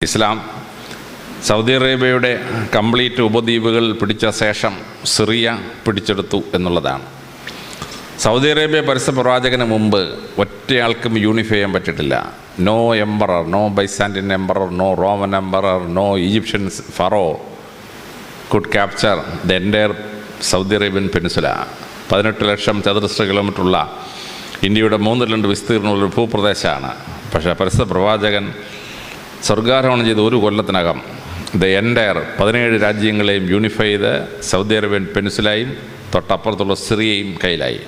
ഇസ്ലാം Saudi അറേബ്യയുടെ complete ഉപദ്വീപുകൾ പിടിച്ച ശേഷം സിറിയ പിടിച്ചെടുത്തു എന്നുള്ളതാണ്. സൗദി അറേബ്യ പരസ്യ പ്രവാചകന് മുമ്പ് ഒറ്റയാൾക്കും യൂണിഫൈ ചെയ്യാൻ പറ്റിയിട്ടില്ല. No emperor, no Byzantine emperor, no Roman emperor, no Egyptian pharaoh could capture the entire Saudi Arabian peninsula. 18 lakh ചതുരശ്ര കിലോമീറ്ററുള്ള ഇന്ത്യയുടെ 3/2 വിസ്തീർണമുള്ളൊരു ഭൂപ്രദേശമാണ്. പക്ഷേ പരസ്യ പ്രവാചകൻ സ്വർഗാരോഹണം ചെയ്ത് ഒരു കൊല്ലത്തിനകം ദ എൻറ്റയർ 17 രാജ്യങ്ങളെയും യൂണിഫൈ ചെയ്ത് സൗദി അറേബ്യൻ പെനിൻസുലയും തൊട്ടപ്പുറത്തുള്ള സിറിയയും കയ്യിലായി.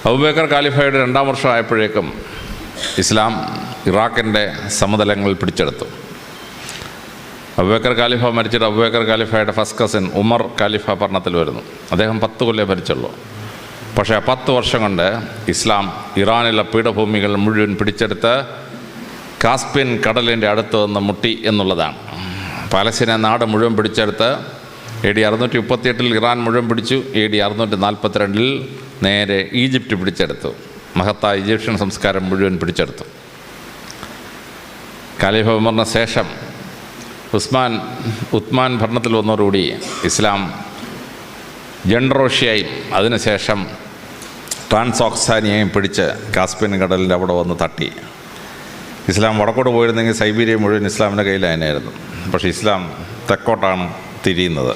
അബൂബക്കർ ഖലീഫയുടെ 2ാം വർഷമായപ്പോഴേക്കും ഇസ്ലാം ഇറാഖിൻ്റെ സമതലങ്ങൾ പിടിച്ചെടുത്തു. അബൂബക്കർ ഖലീഫ മരിച്ചിട്ട് അബൂബക്കർ ഖലീഫയുടെ ഫസ്റ്റ് കസിൻ ഉമർ ഖലീഫ ഭരണത്തിൽ വരുന്നു. അദ്ദേഹം 10 കൊല്ലം ഭരിച്ചുള്ളൂ. പക്ഷേ 10 വർഷം കൊണ്ട് ഇസ്ലാം ഇറാനിലെ പീഠഭൂമികൾ മുഴുവൻ പിടിച്ചെടുത്ത് കാസ്പിയൻ കടലിൻ്റെ അടുത്ത് നിന്ന് മുട്ടി എന്നുള്ളതാണ്. പാലസ്തീന നാട് മുഴുവൻ പിടിച്ചെടുത്ത് AD 638 ഇറാൻ മുഴുവൻ പിടിച്ചു. AD 642 നേരെ ഈജിപ്റ്റ് പിടിച്ചെടുത്തു. മഹത്തായ ഈജിപ്ഷ്യൻ സംസ്കാരം മുഴുവൻ പിടിച്ചെടുത്തു. ഖലീഫ ഉമറിന് ശേഷം ഉസ്മാൻ ഭരണത്തിൽ വന്നതോടുകൂടി ഇസ്ലാം ജൻറോഷ്യയും അതിനുശേഷം ട്രാൻസോക്സാനിയയും പിടിച്ച് കാസ്പിയൻ കടലിൻ്റെ അവിടെ വന്ന് തട്ടി. ഇസ്ലാം വടക്കോട്ട് പോയിരുന്നെങ്കിൽ സൈബീരിയ മുഴുവൻ ഇസ്ലാമിൻ്റെ കയ്യിലായിരുന്നു. പക്ഷേ ഇസ്ലാം തെക്കോട്ടാണ് തിരിയുന്നത്.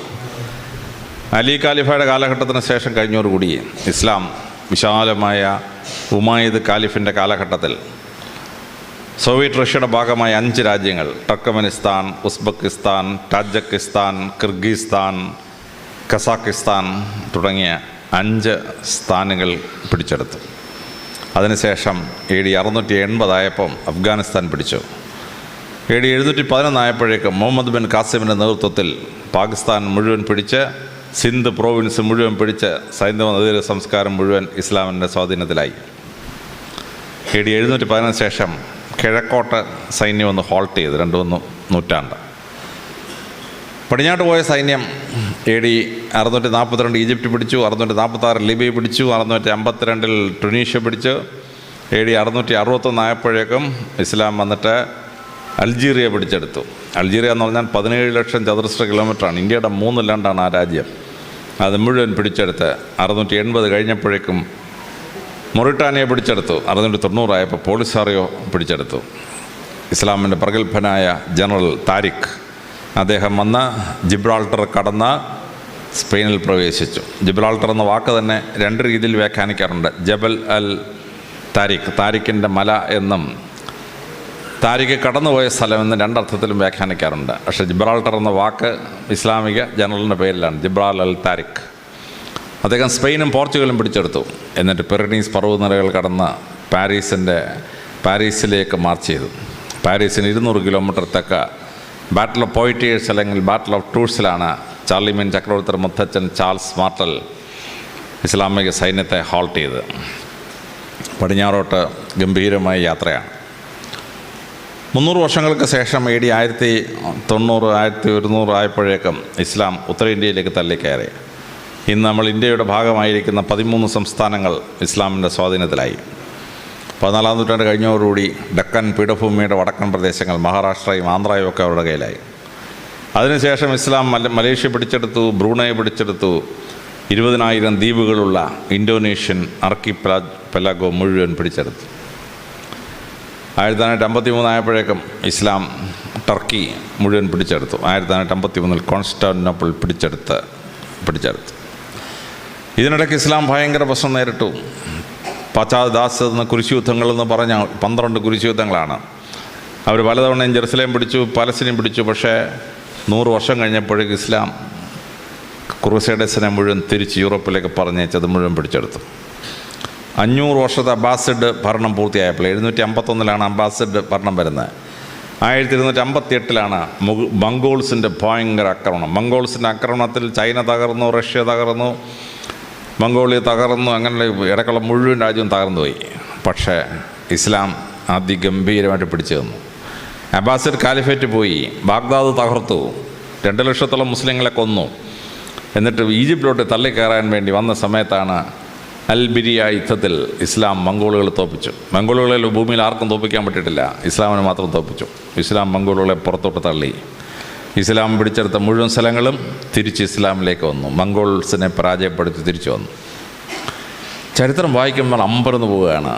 അലി ഖലീഫയുടെ കാലഘട്ടത്തിന് ശേഷം കഴിഞ്ഞോടുകൂടി ഇസ്ലാം വിശാലമായ ഉമയ്യദ് ഖലീഫിൻ്റെ കാലഘട്ടത്തിൽ സോവിയറ്റ് റഷ്യയുടെ ഭാഗമായ 5 രാജ്യങ്ങൾ ടർക്കമെനിസ്ഥാൻ, ഉസ്ബെക്കിസ്ഥാൻ, ടാജിക്കിസ്ഥാൻ, കിർഗിസ്ഥാൻ, കസാക്കിസ്ഥാൻ തുടങ്ങിയ 5 സ്ഥാനങ്ങൾ പിടിച്ചെടുത്തു. അതിനുശേഷം AD 680 ആയപ്പം അഫ്ഗാനിസ്ഥാൻ പിടിച്ചു. AD 711 ആയപ്പോഴേക്കും മുഹമ്മദ് ബിൻ ഖാസിമിൻ്റെ നേതൃത്വത്തിൽ പാകിസ്ഥാൻ മുഴുവൻ പിടിച്ച് സിന്ധ് പ്രോവിൻസ് മുഴുവൻ പിടിച്ച് സൈന്ധവ നദീര സംസ്കാരം മുഴുവൻ ഇസ്ലാമിൻ്റെ സ്വാധീനത്തിലായി. AD 711 ശേഷം കിഴക്കോട്ട് സൈന്യം ഒന്ന് ഹോൾട്ട് ചെയ്ത് 2-3 നൂറ്റാണ്ട്. പടിഞ്ഞാട്ട് പോയ സൈന്യം AD 642 ഈജിപ്റ്റ് പിടിച്ചു, 646 ലിബിയ പിടിച്ചു, 652 ടുണീഷ്യ പിടിച്ചു. AD 661 ആയപ്പോഴേക്കും ഇസ്ലാം വന്നിട്ട് അൾജീരിയ പിടിച്ചെടുത്തു. അൾജീരിയ എന്ന് പറഞ്ഞാൽ 17 ലക്ഷം ചതുരശ്ര കിലോമീറ്ററാണ്. ഇന്ത്യയുടെ 3/2 ആ രാജ്യം. അത് മുഴുവൻ പിടിച്ചെടുത്ത് 680 കഴിഞ്ഞപ്പോഴേക്കും മൊറിട്ടാനിയ പിടിച്ചെടുത്തു. 690 ആയപ്പോൾ പോളിസാറിയോ പിടിച്ചെടുത്തു. ഇസ്ലാമിൻ്റെ പ്രഗത്ഭനായ ജനറൽ താരിഖ് അദ്ദേഹം വന്ന് ജിബ്രാൾട്ടർ കടന്ന് സ്പെയിനിൽ പ്രവേശിച്ചു. ജിബ്രാൾട്ടർ എന്ന വാക്ക് തന്നെ 2 രീതിയിൽ വ്യാഖ്യാനിക്കാറുണ്ട്. ജബൽ അൽ താരിഖ്, താരിഖിൻ്റെ മല എന്നും താരിഖ് കടന്നുപോയ സ്ഥലം എന്ന് 2 അർത്ഥത്തിലും വ്യാഖ്യാനിക്കാറുണ്ട്. പക്ഷേ ജിബ്രാൾട്ടർ എന്ന വാക്ക് ഇസ്ലാമിക ജനറലിൻ്റെ പേരിലാണ്, ജിബ്രാൽ അൽ താരിഖ്. അദ്ദേഹം സ്പെയിനും പോർച്ചുഗലും പിടിച്ചെടുത്തു. എന്നിട്ട് പിറനീസ് പർവ്വതനിരകൾ കടന്ന് പാരീസിലേക്ക് മാർച്ച് ചെയ്തു. പാരീസിന് 200 കിലോമീറ്റർ തെക്ക് ബാറ്റിൽ ഓഫ് പോയിറ്റിയേഴ്സ് അല്ലെങ്കിൽ ബാറ്റിൽ ഓഫ് ടൂൾസിലാണ് ചാർലിമീൻ ചക്രവർത്തിയുടെ മുത്തച്ഛൻ ചാൾസ് മാർട്ടൽ ഇസ്ലാമിക സൈന്യത്തെ ഹോൾട്ട് ചെയ്ത്. പടിഞ്ഞാറോട്ട് ഗംഭീരമായ യാത്രയാണ്. 300 വർഷങ്ങൾക്ക് ശേഷം AD 1090, 1100 ആയപ്പോഴേക്കും ഇസ്ലാം ഉത്തരേന്ത്യയിലേക്ക് തള്ളിക്കയറി. ഇന്ന് നമ്മൾ ഇന്ത്യയുടെ ഭാഗമായിരിക്കുന്ന 13 സംസ്ഥാനങ്ങൾ ഇസ്ലാമിൻ്റെ സ്വാധീനത്തിലായി. 14-ാം നൂറ്റാണ്ട് കഴിഞ്ഞതോടുകൂടി ഡക്കൻ പീഠഭൂമിയുടെ വടക്കൻ പ്രദേശങ്ങൾ മഹാരാഷ്ട്രയും ആന്ധ്രയും ഒക്കെ അവരുടെ കയ്യിലായി. അതിനുശേഷം ഇസ്ലാം മലേഷ്യ പിടിച്ചെടുത്തു, ബ്രൂണൈ പിടിച്ചെടുത്തു. 20,000 ദ്വീപുകളുള്ള ഇന്തോനേഷ്യൻ ആർക്കിപ്പെലാഗോ മുഴുവൻ പിടിച്ചെടുത്തു. 1953 ആയപ്പോഴേക്കും ഇസ്ലാം ടർക്കി മുഴുവൻ പിടിച്ചെടുത്തു. 1953 കോൺസ്റ്റാന്റിനോപ്പിൾ പിടിച്ചെടുത്തു. ഇതിനിടയ്ക്ക് ഇസ്ലാം ഭയങ്കര പ്രശ്നം നേരിട്ടു. പാശ്ചാത്യദാസ് എന്ന കുരിശുയുദ്ധങ്ങളെന്ന് പറഞ്ഞ 12 കുരിശുയുദ്ധങ്ങളാണ്. അവർ പലതവണയും ജെറുസലേം പിടിച്ചു, പലസ്തീൻ പിടിച്ചു. പക്ഷേ 100 വർഷം കഴിഞ്ഞപ്പോഴേക്ക് ഇസ്ലാം ക്രൂസൈഡേഴ്സിനെ മുഴുവൻ തിരിച്ച് യൂറോപ്പിലേക്ക് പറഞ്ഞേച്ചത് മുഴുവൻ പിടിച്ചെടുത്തു. 500 വർഷത്തെ അബ്ബാസിഡ് ഭരണം പൂർത്തിയായപ്പോൾ 751 അബ്ബാസിഡ് ഭരണം വരുന്നത്. 1258 മംഗോൾസിൻ്റെ ഭയങ്കര ആക്രമണം. മംഗോൾസിൻ്റെ ആക്രമണത്തിൽ ചൈന തകർന്നു, റഷ്യ തകർന്നു, മംഗോളിയ തകർന്നു. അങ്ങനെ ഇടയ്ക്കുള്ള മുഴുവൻ രാജ്യവും തകർന്നുപോയി. പക്ഷേ ഇസ്ലാം അതിഗംഭീരമായിട്ട് പിടിച്ചു തന്നു. അബ്ബാസിഡ് കാലിഫേറ്റ് പോയി, ബാഗ്ദാദ് തകർത്തു, 2 ലക്ഷത്തോളം മുസ്ലിങ്ങളെ കൊന്നു. എന്നിട്ട് ഈജിപ്തിലോട്ട് തള്ളിക്കയറാൻ വേണ്ടി വന്ന സമയത്താണ് അൽ-ബിരിയ യുദ്ധത്തിൽ ഇസ്ലാം മംഗോളുകളെ തോൽപ്പിച്ചു. മംഗോളുകളിൽ ഭൂമിയിൽ ആർക്കും തോൽപ്പിക്കാൻ പറ്റിയിട്ടില്ല, ഇസ്ലാമിനെ മാത്രം തോൽപ്പിച്ചു. ഇസ്ലാം മംഗോളുകളെ പുറത്തോട്ട് തള്ളി. ഇസ്ലാം പിടിച്ചെടുത്ത മുഴുവൻ സ്ഥലങ്ങളും തിരിച്ച് ഇസ്ലാമിലേക്ക് വന്നു. മംഗോൾസിനെ പരാജയപ്പെടുത്തി തിരിച്ചു വന്നു. ചരിത്രം വായിക്കുമ്പോൾ അമ്പരന്ന് പോവുകയാണ്.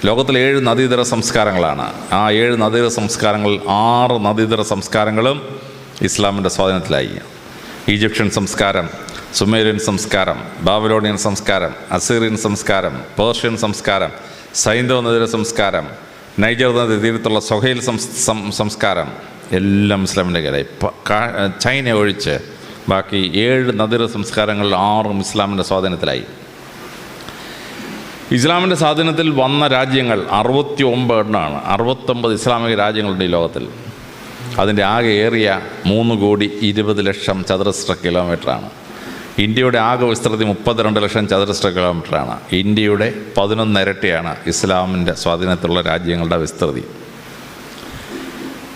ലോകത്തിലെ 7 നദീതര സംസ്കാരങ്ങളാണ്. ആ 7 നദീതര സംസ്കാരങ്ങളിൽ 6 നദീതര സംസ്കാരങ്ങളും ഇസ്ലാമിൻ്റെ സ്വാധീനത്തിലായി. ഈജിപ്ഷ്യൻ സംസ്കാരം, സുമേരിയൻ സംസ്കാരം, ബാബിലോണിയൻ സംസ്കാരം, അസീറിയൻ സംസ്കാരം, പേർഷ്യൻ സംസ്കാരം, സൈന്ധവ നദീതര സംസ്കാരം, നൈജർ നദീ തീരത്തുള്ള സൊഹൈൽ സംസ്കാരം എല്ലാം ഇസ്ലാമിൻ്റെ കീഴിലായി. ചൈന ഒഴിച്ച് ബാക്കി 7 നദീതര സംസ്കാരങ്ങളിൽ 6 ഇസ്ലാമിൻ്റെ സ്വാധീനത്തിലായി. ഇസ്ലാമിൻ്റെ സ്വാധീനത്തിൽ വന്ന രാജ്യങ്ങൾ 69 എണ്ണമാണ്. 69 ഇസ്ലാമിക രാജ്യങ്ങളുണ്ട് ഈ ലോകത്തിൽ. അതിൻ്റെ ആകെ ഏറിയ 3,20,00,000 ചതുരശ്ര കിലോമീറ്ററാണ്. ഇന്ത്യയുടെ ആകെ വിസ്തൃതി 32 ലക്ഷം ചതുരശ്ര കിലോമീറ്ററാണ്. ഇന്ത്യയുടെ 11 ഇരട്ടിയാണ് ഇസ്ലാമിൻ്റെ സ്വാധീനത്തിലുള്ള രാജ്യങ്ങളുടെ വിസ്തൃതി.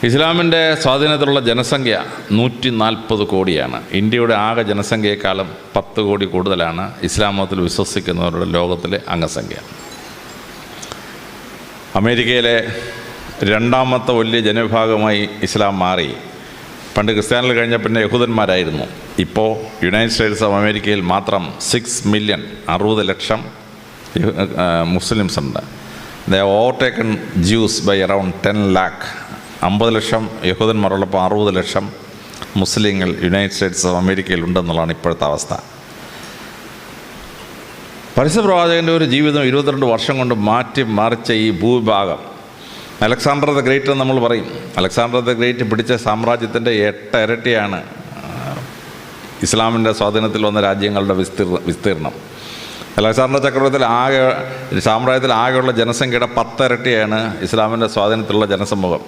ഇസ്ലാമിൻ്റെ സ്വാധീനത്തിലുള്ള ജനസംഖ്യ 140 കോടിയാണ്. ഇന്ത്യയുടെ ആകെ ജനസംഖ്യയെക്കാളും 10 കോടി കൂടുതലാണ് ഇസ്ലാം മതത്തിൽ വിശ്വസിക്കുന്നവരുടെ ലോകത്തിലെ അംഗസംഖ്യ. അമേരിക്കയിലെ 2ാമത്തെ വലിയ ജനവിഭാഗമായി ഇസ്ലാം മാറി. പണ്ട് ക്രിസ്ത്യാനികൾ കഴിഞ്ഞ പിന്നെ യഹൂദന്മാരായിരുന്നു. ഇപ്പോൾ യുണൈറ്റഡ് സ്റ്റേറ്റ്സ് ഓഫ് അമേരിക്കയിൽ മാത്രം 6 മില്യൺ 60 ലക്ഷം മുസ്ലിംസ് ഉണ്ട്. They overtaken Jews by around 10 lakh. 50 lakh യഹൂദന്മാരുള്ളപ്പോൾ 60 ലക്ഷം മുസ്ലിങ്ങൾ യുണൈറ്റഡ് സ്റ്റേറ്റ്സ് ഓഫ് അമേരിക്കയിൽ ഉണ്ടെന്നുള്ളതാണ് ഇപ്പോഴത്തെ അവസ്ഥ. പരസ്യപ്രവാചകൻ്റെ ഒരു ജീവിതം 22 വർഷം കൊണ്ട് മറിച്ച ഈ ഭൂവിഭാഗം, അലക്സാണ്ടർ ദ ഗ്രേറ്റ് എന്ന് നമ്മൾ പറയും. അലക്സാണ്ടർ ദ ഗ്രേറ്റ് പിടിച്ച സാമ്രാജ്യത്തിൻ്റെ 8 ഇരട്ടിയാണ് ഇസ്ലാമിൻ്റെ സ്വാധീനത്തിൽ വന്ന രാജ്യങ്ങളുടെ വിസ്തീർണം. അലക്സാണ്ടർ ചക്രവർത്തിയിൽ സാമ്രാജ്യത്തിൽ ആകെയുള്ള ജനസംഖ്യയുടെ 10 ഇരട്ടിയാണ് ഇസ്ലാമിൻ്റെ സ്വാധീനത്തിലുള്ള ജനസമൂഹം.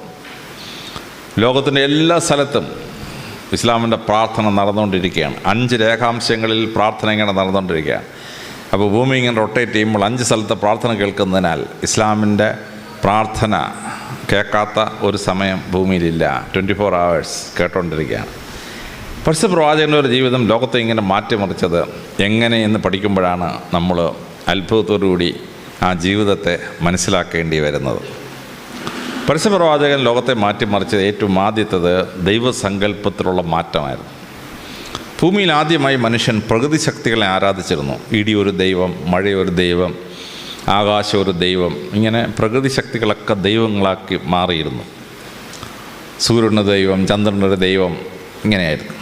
ലോകത്തിൻ്റെ എല്ലാ സ്ഥലത്തും ഇസ്ലാമിൻ്റെ പ്രാർത്ഥന നടന്നുകൊണ്ടിരിക്കുകയാണ്. 5 രേഖാംശങ്ങളിൽ പ്രാർത്ഥന ഇങ്ങനെ നടന്നുകൊണ്ടിരിക്കുകയാണ്. അപ്പോൾ ഭൂമി ഇങ്ങനെ റൊട്ടേറ്റ് ചെയ്യുമ്പോൾ 5 സ്ഥലത്ത് പ്രാർത്ഥന കേൾക്കുന്നതിനാൽ ഇസ്ലാമിൻ്റെ പ്രാർത്ഥന കേൾക്കാത്ത ഒരു സമയം ഭൂമിയിലില്ല. 24 hours കേട്ടുകൊണ്ടിരിക്കുകയാണ്. പരസ്യപ്രവാചകൻ്റെ ഒരു ജീവിതം ലോകത്തെ ഇങ്ങനെ മാറ്റിമറിച്ചത് എങ്ങനെയെന്ന് പഠിക്കുമ്പോഴാണ് നമ്മൾ അത്ഭുതത്തോടുകൂടി ആ ജീവിതത്തെ മനസ്സിലാക്കേണ്ടി വരുന്നത്. പരസ്യപ്രവാചകൻ ലോകത്തെ മാറ്റിമറിച്ചത് ഏറ്റവും ആദ്യത്തേത് ദൈവസങ്കല്പത്തിലുള്ള മാറ്റമായിരുന്നു. ഭൂമിയിൽ ആദ്യമായി മനുഷ്യൻ പ്രകൃതി ശക്തികളെ ആരാധിച്ചിരുന്നു. ഇടി ഒരു ദൈവം, മഴയൊരു ദൈവം, ആകാശം ഒരു ദൈവം, ഇങ്ങനെ പ്രകൃതി ശക്തികളൊക്കെ ദൈവങ്ങളാക്കി മാറിയിരുന്നു. സൂര്യന് ദൈവം, ചന്ദ്രനൊരു ദൈവം, ഇങ്ങനെയായിരുന്നു.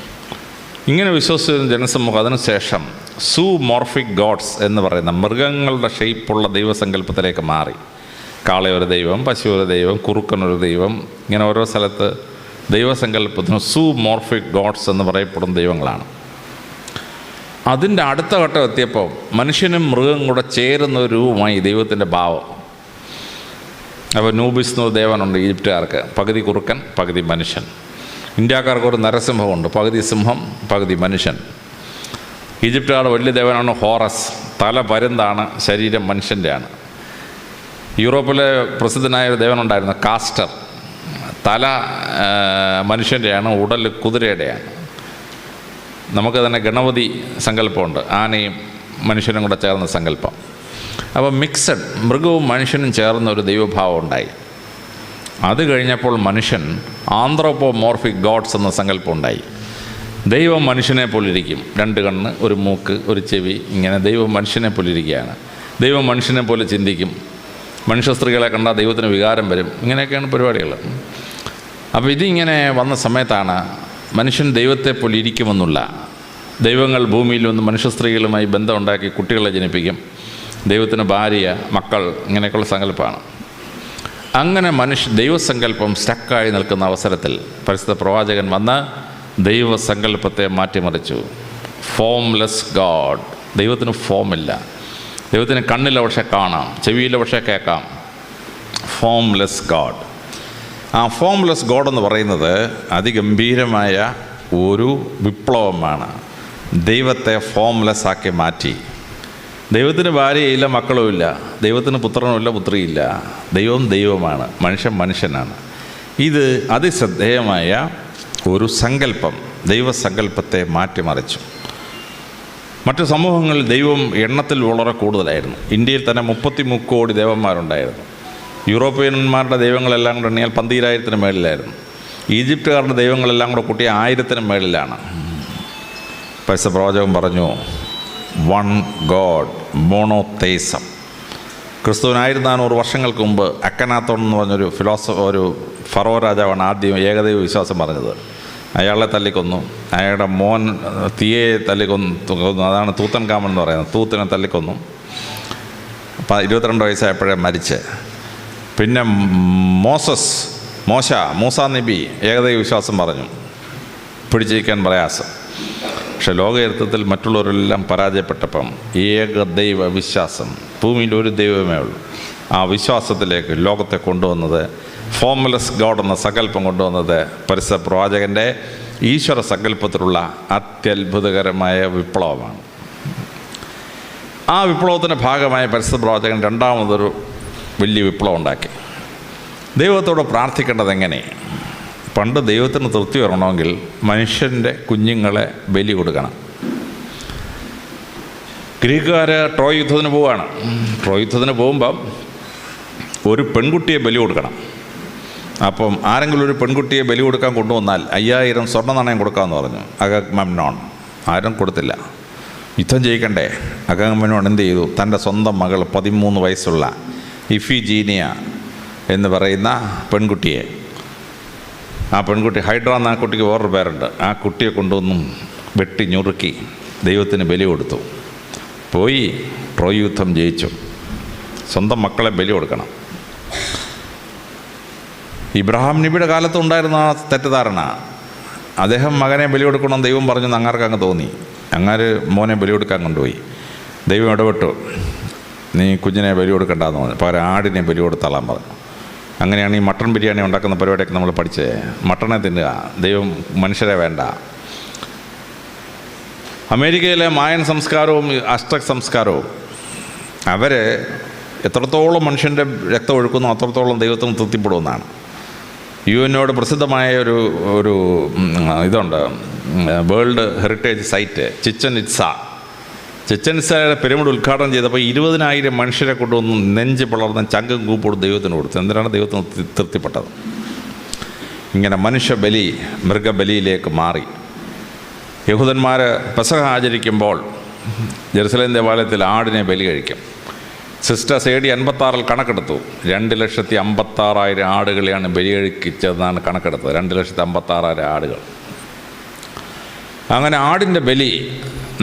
ഇങ്ങനെ വിശ്വസിച്ചിരുന്ന ജനസമൂഹം അതിനുശേഷം സൂമോർഫിക് ഗോഡ്സ് എന്ന് പറയുന്ന മൃഗങ്ങളുടെ ഷേപ്പുള്ള ദൈവസങ്കല്പത്തിലേക്ക് മാറി. കാളയൊരു ദൈവം, പശു ഒരു ദൈവം, കുറുക്കനൊരു ദൈവം, ഇങ്ങനെ ഓരോ സ്ഥലത്ത് ദൈവസങ്കല്പത്തിന് സൂമോർഫിക് ഗോഡ്സ് എന്ന് പറയപ്പെടുന്ന ദൈവങ്ങളാണ്. അതിൻ്റെ അടുത്ത ഘട്ടം എത്തിയപ്പോൾ മനുഷ്യനും മൃഗം കൂടെ ചേരുന്ന ഒരു രൂപമായി ദൈവത്തിൻ്റെ ഭാവം. അപ്പോൾ നൂബിസ് എന്ന ദേവനുണ്ട് ഈജിപ്തുകാർക്ക്, പകുതി കുറുക്കൻ പകുതി മനുഷ്യൻ. ഇന്ത്യക്കാർക്ക് ഒരു നരസിംഹമുണ്ട്, പകുതി സിംഹം പകുതി മനുഷ്യൻ. ഈജിപ്തുകാരുടെ വലിയ ദേവനാണ് ഹോറസ്, തല പരുന്താണ്, ശരീരം മനുഷ്യൻ്റെയാണ്. യൂറോപ്പിലെ പ്രസിദ്ധനായ ഒരു ദേവനുണ്ടായിരുന്നു കാസ്റ്റർ, തല മനുഷ്യൻ്റെയാണ്, ഉടൽ കുതിരയുടെയാണ്. നമുക്ക് തന്നെ ഗണപതി സങ്കല്പമുണ്ട്, ആനയും മനുഷ്യനും കൂടെ ചേർന്ന സങ്കല്പം. അപ്പോൾ മിക്സഡ്, മൃഗവും മനുഷ്യനും ചേർന്ന ഒരു ദൈവഭാവം ഉണ്ടായി. അത് കഴിഞ്ഞപ്പോൾ മനുഷ്യൻ ആന്ത്രോപോമോർഫിക് ഗോഡ്സ് എന്ന സങ്കല്പം ഉണ്ടായി. ദൈവം മനുഷ്യനെ പോലിരിക്കും, 2 കണ്ണ്, ഒരു മൂക്ക്, ഒരു ചെവി, ഇങ്ങനെ ദൈവം മനുഷ്യനെ പോലിരിക്കുകയാണ്. ദൈവം മനുഷ്യനെ പോലെ ചിന്തിക്കും, മനുഷ്യ സ്ത്രീകളെ കണ്ടാൽ ദൈവത്തിന് വികാരം വരും, ഇങ്ങനെയൊക്കെയാണ് പരിപാടികൾ. അപ്പോൾ ഇതിങ്ങനെ വന്ന സമയത്താണ് മനുഷ്യൻ ദൈവത്തെ പോലെ ഇരിക്കുമെന്നുള്ള, ദൈവങ്ങൾ ഭൂമിയിൽ വന്ന് മനുഷ്യ സ്ത്രീകളുമായി ബന്ധമുണ്ടാക്കി കുട്ടികളെ ജനിപ്പിക്കും, ദൈവത്തിന് ഭാര്യ, മക്കൾ, ഇങ്ങനെയൊക്കെയുള്ള സങ്കല്പമാണ്. അങ്ങനെ ദൈവസങ്കല്പം സ്റ്റക്കായി നിൽക്കുന്ന അവസരത്തിൽ പരിശുദ്ധ പ്രവാചകൻ വന്ന് ദൈവസങ്കല്പത്തെ മാറ്റിമറിച്ചു. ഫോംലെസ് ഗോഡ്, ദൈവത്തിന് ഫോമില്ല, ദൈവത്തിന് കണ്ണില്ല പക്ഷേ കാണാം, ചെവിയില്ല പക്ഷേ കേൾക്കാം. Formless God. ആ ഫോംലെസ് ഗോഡ് എന്ന് പറയുന്നത് അതിഗംഭീരമായ ഒരു വിപ്ലവമാണ്. ദൈവത്തെ ഫോംലെസ് ആക്കി മാറ്റി. ദൈവത്തിന് ഭാര്യയില്ല, മക്കളുമില്ല, ദൈവത്തിന് പുത്രനുമില്ല, പുത്രിയില്ല. ദൈവം ദൈവമാണ്, മനുഷ്യൻ മനുഷ്യനാണ്. ഇത് അതിശ്രദ്ധേയമായ ഒരു സങ്കല്പം ദൈവസങ്കല്പത്തെ മാറ്റിമറിച്ചു. മറ്റു സമൂഹങ്ങളിൽ ദൈവം എണ്ണത്തിൽ വളരെ കൂടുതലായിരുന്നു. ഇന്ത്യയിൽ തന്നെ 33 കോടി ദേവന്മാരുണ്ടായിരുന്നു. യൂറോപ്യന്മാരുടെ ദൈവങ്ങളെല്ലാം കൂടെ എണ്ണിയാൽ 12,000-ന് മേളിലായിരുന്നു. ഈജിപ്തുകാരുടെ ദൈവങ്ങളെല്ലാം കൂടെ കൂട്ടിയ 1000-ന് മേളിലാണ്. പരിശുദ്ധ പ്രവാചകൻ പറഞ്ഞു, വൺ ഗോഡ്, മോണോതെയിസം. ക്രിസ്തുവിന് 1400 വർഷങ്ങൾക്ക് മുമ്പ് അക്കനാത്തോൺ എന്ന് പറഞ്ഞൊരു ഒരു ഫറോ രാജാവാണ് ആദ്യം ഏകദൈവ വിശ്വാസം പറഞ്ഞത്. അയാളെ തല്ലിക്കൊന്നു. അയാളുടെ മോൻ തീയെ തല്ലിക്കൊന്നു. അതാണ് തൂത്തൻകാമൻ എന്ന് പറയുന്നത്. തൂത്തിനെ തല്ലിക്കൊന്നു. 22 വയസ്സായപ്പോഴേ മരിച്ച്. പിന്നെ മൂസ നബി ഏകദൈവ വിശ്വാസം പറഞ്ഞു. പിടിച്ചിരിക്കാൻ പ്രയാസം. പക്ഷെ ലോകചരിത്രത്തിൽ മറ്റുള്ളവരെല്ലാം പരാജയപ്പെട്ടപ്പം ഏകദൈവ വിശ്വാസം, ഭൂമിയിൽ ഒരു ദൈവമേ ഉള്ളൂ, ആ വിശ്വാസത്തിലേക്ക് ലോകത്തെ കൊണ്ടുവന്നത്, ഫോംലെസ് ഗോഡ് എന്ന സങ്കല്പം കൊണ്ടുവന്നത് പരിശുദ്ധ പ്രവാചകൻ്റെ ഈശ്വര സങ്കല്പത്തിലുള്ള അത്യത്ഭുതകരമായ വിപ്ലവമാണ്. ആ വിപ്ലവത്തിൻ്റെ ഭാഗമായ പരിശുദ്ധ പ്രവാചകൻ രണ്ടാമതൊരു വലിയ വിപ്ലവം ഉണ്ടാക്കി. ദൈവത്തോട് പ്രാർത്ഥിക്കേണ്ടത് എങ്ങനെ? പണ്ട് ദൈവത്തിന് തൃപ്തി വരണമെങ്കിൽ മനുഷ്യൻ്റെ കുഞ്ഞുങ്ങളെ ബലി കൊടുക്കണം. ഗ്രീക്കുകാർ ട്രോയ് യുദ്ധത്തിന് പോവുകയാണ്. ട്രോയ് യുദ്ധത്തിന് പോകുമ്പം ഒരു പെൺകുട്ടിയെ ബലി കൊടുക്കണം. അപ്പം ആരെങ്കിലും ഒരു പെൺകുട്ടിയെ ബലി കൊടുക്കാൻ കൊണ്ടുവന്നാൽ 5000 സ്വർണ്ണ നാണയം കൊടുക്കാമെന്ന് പറഞ്ഞു. അഗമെമ്നോൺ ആരും കൊടുത്തില്ല. യുദ്ധം ജയിക്കണ്ടേ? അഗമെമ്നോൺ എന്ത് ചെയ്തു? തൻ്റെ സ്വന്തം മകൾ 13 വയസ്സുള്ള ഇഫിജീനിയ എന്ന് പറയുന്ന പെൺകുട്ടിയെ, ആ പെൺകുട്ടി ഹൈഡ്ര എന്ന ആ കുട്ടിക്ക് വേറൊരു പേരുണ്ട്, ആ കുട്ടിയെ കൊണ്ടുവന്നും വെട്ടി ഞുറുക്കി ദൈവത്തിന് ബലി കൊടുത്തു. പോയി ട്രോയ് യുദ്ധം ജയിച്ചു. സ്വന്തം മക്കളെ ബലി കൊടുക്കണം. ഇബ്രാഹിം നബിയുടെ കാലത്തുണ്ടായിരുന്ന ആ തെറ്റിദ്ധാരണ, അദ്ദേഹം മകനെ ബലി കൊടുക്കണം ദൈവം പറഞ്ഞു, അങ്ങാർക്ക് അങ്ങ് തോന്നി. അങ്ങാര് മോനെ ബലി കൊടുക്കാൻ കൊണ്ടുപോയി. ദൈവം ഇടപെട്ടു, നീ കുഞ്ഞിനെ ബലി കൊടുക്കണ്ടെന്ന് പറഞ്ഞു, പകരം ആടിനെ ബലി കൊടുത്താളാൻ പറഞ്ഞു. അങ്ങനെയാണ് ഈ മട്ടൺ ബിരിയാണി ഉണ്ടാക്കുന്ന പരിപാടിയൊക്കെ നമ്മൾ പഠിച്ചത്. മട്ടണെ തിന്നുക, ദൈവം മനുഷ്യരെ വേണ്ട. അമേരിക്കയിലെ മായൻ സംസ്കാരവും അസ്ട്രക് സംസ്കാരവും അവർ എത്രത്തോളം മനുഷ്യൻ്റെ രക്തം ഒഴുക്കുന്നു അത്രത്തോളം ദൈവത്തിന് തൃപ്തിപ്പെടുമെന്നാണ്. യുഎന്നോട് പ്രസിദ്ധമായ ഒരു ഇതുണ്ട്, വേൾഡ് ഹെറിറ്റേജ് സൈറ്റ് ചിച്ചൻ ഇറ്റ്സയുടെ പിരമിഡ് ഉദ്ഘാടനം ചെയ്തപ്പോൾ 20,000 മനുഷ്യരെ കൊണ്ടുവന്ന് നെഞ്ച് പിളർന്ന് ചങ്കും കൂപ്പോടും ദൈവത്തിന് കൊടുത്തു. എന്തിനാണ് ദൈവത്തിന് തൃപ്തിപ്പെട്ടത്? ഇങ്ങനെ മനുഷ്യബലി മൃഗബലിയിലേക്ക് മാറി. യഹൂദന്മാർ പെസഹ ആചരിക്കുമ്പോൾ ജെറുസലേം ദേവാലയത്തിൽ ആടിനെ ബലി കഴിക്കും. Sisters AD 56 കണക്കെടുത്തു. 2,56,000 ആടുകളെയാണ് ബലി കഴിച്ചതെന്നാണ് കണക്കെടുത്തത്. 2,56,000 ആടുകൾ. അങ്ങനെ ആടിൻ്റെ ബലി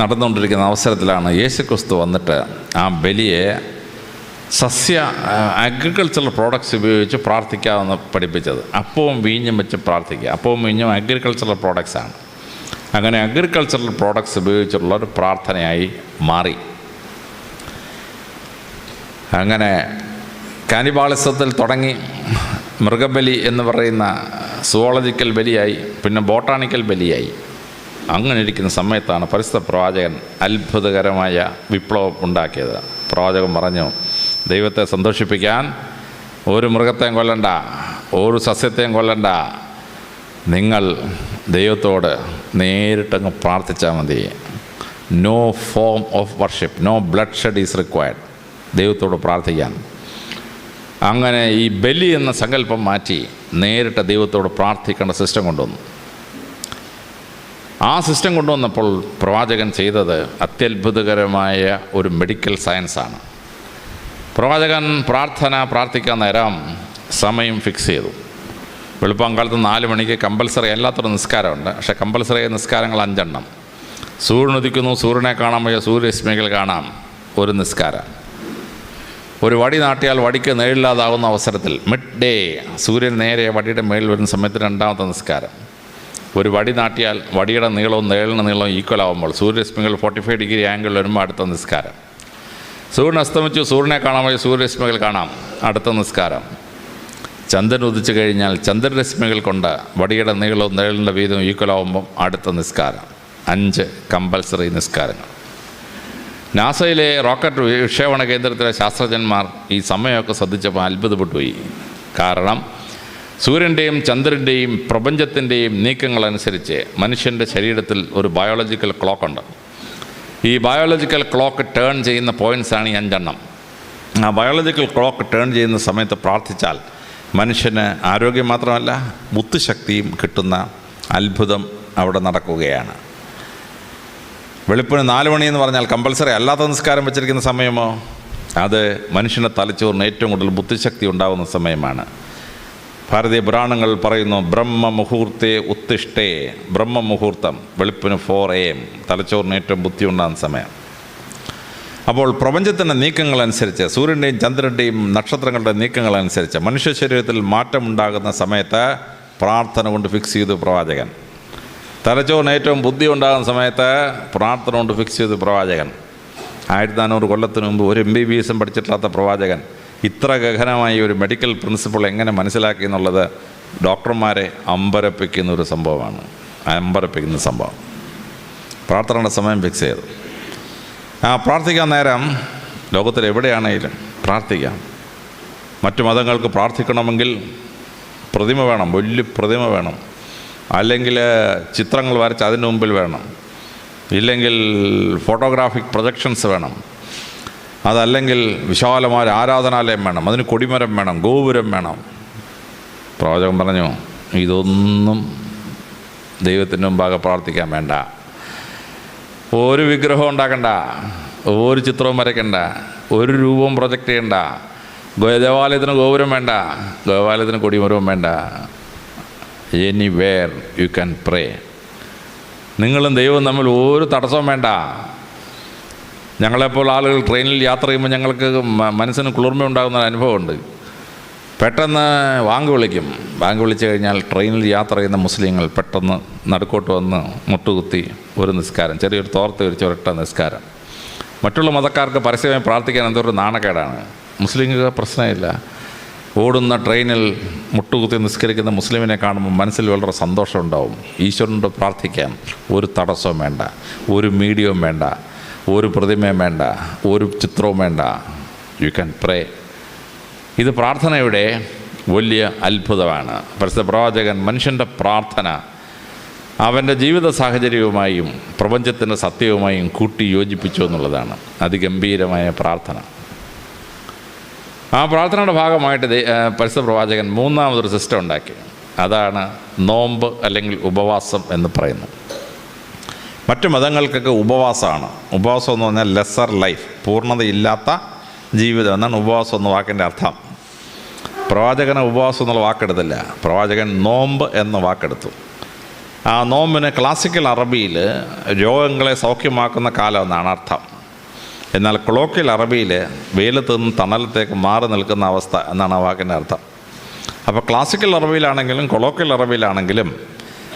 നടന്നുകൊണ്ടിരിക്കുന്ന അവസരത്തിലാണ് യേശുക്രിസ്തു വന്നിട്ട് ആ ബലിയെ അഗ്രികൾച്ചറൽ പ്രോഡക്ട്സ് ഉപയോഗിച്ച് പ്രാർത്ഥിക്കാമെന്ന് പഠിപ്പിച്ചത്. അപ്പവും വീഞ്ഞും വെച്ച് പ്രാർത്ഥിക്കുക. അപ്പവും വീഞ്ഞും അഗ്രികൾച്ചറൽ പ്രോഡക്ട്സാണ്. അങ്ങനെ അഗ്രികൾച്ചറൽ പ്രോഡക്ട്സ് ഉപയോഗിച്ചുള്ള ഒരു പ്രാർത്ഥനയായി മാറി. അങ്ങനെ കാനിബാളിസത്തിൽ തുടങ്ങി മൃഗബലി എന്ന് പറയുന്ന സുവോളജിക്കൽ ബലിയായി, പിന്നെ ബോട്ടാണിക്കൽ ബലിയായി. അങ്ങനെ ഇരിക്കുന്ന സമയത്താണ് പരിശുദ്ധ പ്രവാചകൻ അത്ഭുതകരമായ വിപ്ലവം ഉണ്ടാക്കിയത്. പ്രവാചകൻ പറഞ്ഞു, ദൈവത്തെ സന്തോഷിപ്പിക്കാൻ ഒരു മൃഗത്തെയും കൊല്ലണ്ട, ഒരു സസ്യത്തെയും കൊല്ലണ്ട, നിങ്ങൾ ദൈവത്തോട് നേരിട്ടങ്ങ് പ്രാർത്ഥിച്ചാൽ മതി. No form of worship, no bloodshed is required. ദൈവത്തോട് പ്രാർത്ഥിക്കാൻ. അങ്ങനെ ഈ ബലി എന്ന സങ്കല്പം മാറ്റി നേരിട്ട് ദൈവത്തോട് പ്രാർത്ഥിക്കേണ്ട സിസ്റ്റം കൊണ്ടുവന്നു. ആ സിസ്റ്റം കൊണ്ടുവന്നപ്പോൾ പ്രവാചകൻ ചെയ്തത് അത്യത്ഭുതകരമായ ഒരു മെഡിക്കൽ സയൻസാണ്. പ്രവാചകൻ പ്രാർത്ഥിക്കാൻ നേരം സമയം ഫിക്സ് ചെയ്തു. വെളുപ്പാങ്കാലത്ത് 4 മണിക്ക് കമ്പൽസറി അല്ലാത്തൊരു നിസ്കാരമുണ്ട്. പക്ഷേ കമ്പൽസറി നിസ്കാരങ്ങൾ 5 എണ്ണം. സൂര്യൻ ഉദിക്കുന്നു, സൂര്യനെ കാണാൻ വയ്യ, സൂര്യരശ്മികൾ കാണാം, ഒരു നിസ്കാരം. ഒരു വടി നാട്ടിയാൽ വടിക്ക് നിഴലില്ലാതാകുന്ന അവസരത്തിൽ മിഡ് ഡേ സൂര്യൻ നേരെ വടിയുടെ മേളിൽ വരുന്ന സമയത്ത് 2ാമത്തെ നിസ്കാരം. ഒരു വടി നാട്ടിയാൽ വടിയുടെ നീളവും നിഴലിൻ്റെ നീളവും ഈക്വലാവുമ്പോൾ സൂര്യരശ്മികൾ 45 ഡിഗ്രി ആംഗിൾ വരുമ്പോൾ അടുത്ത നിസ്കാരം. സൂര്യൻ അസ്തമിച്ചു, സൂര്യനെ കാണാൻ വയ്യ, സൂര്യരശ്മികൾ കാണാം, അടുത്ത നിസ്കാരം. ചന്ദ്രൻ ഉദിച്ചു കഴിഞ്ഞാൽ ചന്ദ്രരശ്മികൾ കൊണ്ട് വടിയുടെ നീളവും നിഴലിൻ്റെ വീതവും ഈക്വലാവുമ്പം അടുത്ത നിസ്കാരം. 5 കമ്പൽസറി നിസ്കാരങ്ങൾ. നാസയിലെ റോക്കറ്റ് വിക്ഷേപണ കേന്ദ്രത്തിലെ ശാസ്ത്രജ്ഞന്മാർ ഈ സമയമൊക്കെ ശ്രദ്ധിച്ചപ്പോൾ അത്ഭുതപ്പെട്ടു പോയി. കാരണം സൂര്യൻ്റെയും ചന്ദ്രൻ്റെയും പ്രപഞ്ചത്തിൻ്റെയും നീക്കങ്ങളനുസരിച്ച് മനുഷ്യൻ്റെ ശരീരത്തിൽ ഒരു ബയോളജിക്കൽ ക്ലോക്കുണ്ട്. ഈ ബയോളജിക്കൽ ക്ലോക്ക് ടേൺ ചെയ്യുന്ന പോയിൻറ്റ്സാണ് ഈ 5 എണ്ണം. ആ ബയോളജിക്കൽ ക്ലോക്ക് ടേൺ ചെയ്യുന്ന സമയത്ത് പ്രാർത്ഥിച്ചാൽ മനുഷ്യന് ആരോഗ്യം മാത്രമല്ല ബുദ്ധിശക്തിയും കിട്ടുന്ന അത്ഭുതം അവിടെ നടക്കുകയാണ്. വെളുപ്പിന് 4 മണി എന്ന് പറഞ്ഞാൽ കമ്പൽസറി അല്ലാത്ത നിസ്കാരം വെച്ചിരിക്കുന്ന സമയമോ അത് മനുഷ്യൻ്റെ തലച്ചോറിന് ഏറ്റവും കൂടുതൽ ബുദ്ധിശക്തി ഉണ്ടാകുന്ന സമയമാണ്. ഭാരതീയ പുരാണങ്ങൾ പറയുന്നു, ബ്രഹ്മമുഹൂർത്തേ ഉത്തിഷ്ഠേ. ബ്രഹ്മമുഹൂർത്തം വെളുപ്പിന് 4 AM തലച്ചോറിന് ഏറ്റവും ബുദ്ധി ഉണ്ടാകുന്ന സമയം. അപ്പോൾ പ്രപഞ്ചത്തിൻ്റെ നീക്കങ്ങളനുസരിച്ച്, സൂര്യൻ്റെയും ചന്ദ്രൻ്റെയും നക്ഷത്രങ്ങളുടെ നീക്കങ്ങളനുസരിച്ച് മനുഷ്യ ശരീരത്തിൽ മാറ്റമുണ്ടാകുന്ന സമയത്ത് പ്രാർത്ഥന കൊണ്ട് ഫിക്സ് ചെയ്തു പ്രവാചകൻ. തലച്ചോറിന് ഏറ്റവും ബുദ്ധി ഉണ്ടാകുന്ന സമയത്ത് പ്രാർത്ഥന കൊണ്ട് ഫിക്സ് ചെയ്തു പ്രവാചകൻ. 1400 കൊല്ലത്തിന് മുമ്പ് ഒരു MBBS പഠിച്ചിട്ടില്ലാത്ത പ്രവാചകൻ ഇത്ര ഗഹനമായി ഒരു മെഡിക്കൽ പ്രിൻസിപ്പിൾ എങ്ങനെ മനസ്സിലാക്കി എന്നുള്ളത് ഡോക്ടർമാരെ അമ്പരപ്പിക്കുന്ന ഒരു സംഭവമാണ്. അമ്പരപ്പിക്കുന്ന സംഭവം. പ്രാർത്ഥനയുടെ സമയം ഫിക്സ് ചെയ്തു. പ്രാർത്ഥിക്കാൻ നേരം ലോകത്തിൽ എവിടെയാണെങ്കിലും പ്രാർത്ഥിക്കാം. മറ്റു മതങ്ങൾക്ക് പ്രാർത്ഥിക്കണമെങ്കിൽ പ്രതിമ വേണം, വലിയ പ്രതിമ വേണം, അല്ലെങ്കിൽ ചിത്രങ്ങൾ വരച്ച് അതിന് മുമ്പിൽ വേണം, ഇല്ലെങ്കിൽ ഫോട്ടോഗ്രാഫിക് പ്രൊജക്ഷൻസ് വേണം, അതല്ലെങ്കിൽ വിശാലമായ ആരാധനാലയം വേണം, അതിന് കൊടിമരം വേണം, ഗോപുരം വേണം. പ്രവാചകൻ പറഞ്ഞു, ഇതൊന്നും ദൈവത്തിൻ്റെ മുമ്പാകെ പ്രാർത്ഥിക്കാൻ വേണ്ട. ഒരു വിഗ്രഹം ഉണ്ടാക്കണ്ട, ഒരു ചിത്രവും വരയ്ക്കണ്ട, ഒരു രൂപവും പ്രൊജക്റ്റ് ചെയ്യണ്ട, ദേവാലയത്തിന് ഗോപുരം വേണ്ട, ദേവാലയത്തിന് കൊടിമരവും വേണ്ട. എനിവേർ യു ക്യാൻ പ്രേ. നിങ്ങളും ദൈവവും തമ്മിൽ ഒരു തടസ്സവും വേണ്ട. ഞങ്ങളെപ്പോൾ ആളുകൾ ട്രെയിനിൽ യാത്ര ചെയ്യുമ്പോൾ ഞങ്ങൾക്ക് മനസ്സിന് കുളിർമ ഉണ്ടാകുന്ന അനുഭവമുണ്ട്. പെട്ടെന്ന് വാങ്ക് വിളിക്കും. വാങ്ക് വിളിച്ചു കഴിഞ്ഞാൽ ട്രെയിനിൽ യാത്ര ചെയ്യുന്ന മുസ്ലിങ്ങൾ പെട്ടെന്ന് നടുക്കോട്ട് വന്ന് മുട്ടുകുത്തി ഒരു നിസ്കാരം, ചെറിയൊരു തോർത്ത് വിരിച്ച് ഒരൊറ്റ നിസ്കാരം. മറ്റുള്ള മതക്കാർക്ക് പരസ്യമായി പ്രാർത്ഥിക്കാൻ എന്തൊരു നാണക്കേടാണ്. മുസ്ലിങ്ങൾക്ക് പ്രശ്നമില്ല. ഓടുന്ന ട്രെയിനിൽ മുട്ടുകുത്തി നിസ്കരിക്കുന്ന മുസ്ലിമിനെ കാണുമ്പോൾ മനസ്സിൽ വളരെ സന്തോഷമുണ്ടാവും. ഈശ്വരനോട് പ്രാർത്ഥിക്കാൻ ഒരു തടസ്സവും വേണ്ട, ഒരു മീഡിയവും വേണ്ട, ഒരു പ്രതിമയും വേണ്ട, ഒരു ചിത്രവും വേണ്ട. യു ക്യാൻ പ്രേ. ഇത് പ്രാർത്ഥനയുടെ വലിയ അത്ഭുതമാണ്. പരിശുദ്ധ പ്രവാചകൻ മനുഷ്യൻ്റെ പ്രാർത്ഥന അവൻ്റെ ജീവിത സാഹചര്യവുമായും പ്രപഞ്ചത്തിൻ്റെ സത്യവുമായും കൂട്ടി യോജിപ്പിച്ചു എന്നുള്ളതാണ് അതിഗംഭീരമായ പ്രാർത്ഥന. ആ പ്രാർത്ഥനയുടെ ഭാഗമായിട്ട് പരിശുദ്ധ പ്രവാചകൻ 3ാമതൊരു സിസ്റ്റം ഉണ്ടാക്കി. അതാണ് നോമ്പ് അല്ലെങ്കിൽ ഉപവാസം എന്ന് പറയുന്നത്. മറ്റു മതങ്ങൾക്കൊക്കെ ഉപവാസമാണ്. ഉപവാസം എന്ന് പറഞ്ഞാൽ ലെസ്സർ ലൈഫ്, പൂർണ്ണതയില്ലാത്ത ജീവിതം എന്നാണ് ഉപവാസം എന്ന വാക്കിൻ്റെ അർത്ഥം. പ്രവാചകന് ഉപവാസം എന്നുള്ള വാക്കെടുത്തില്ല, പ്രവാചകൻ നോമ്പ് എന്ന വാക്കെടുത്തു. ആ നോമ്പിന് ക്ലാസിക്കൽ അറബിയിൽ രോഗങ്ങളെ സൗഖ്യമാക്കുന്ന കാലം എന്നാണ് അർത്ഥം. എന്നാൽ കൊളോക്കിയൽ അറബിയിൽ വെയിലത്ത് നിന്ന് തണലത്തേക്ക് മാറി നിൽക്കുന്ന അവസ്ഥ എന്നാണ് ആ വാക്കിൻ്റെ അർത്ഥം. അപ്പോൾ ക്ലാസിക്കൽ അറബിയിലാണെങ്കിലും കൊളോക്കിയൽ അറബിയിലാണെങ്കിലും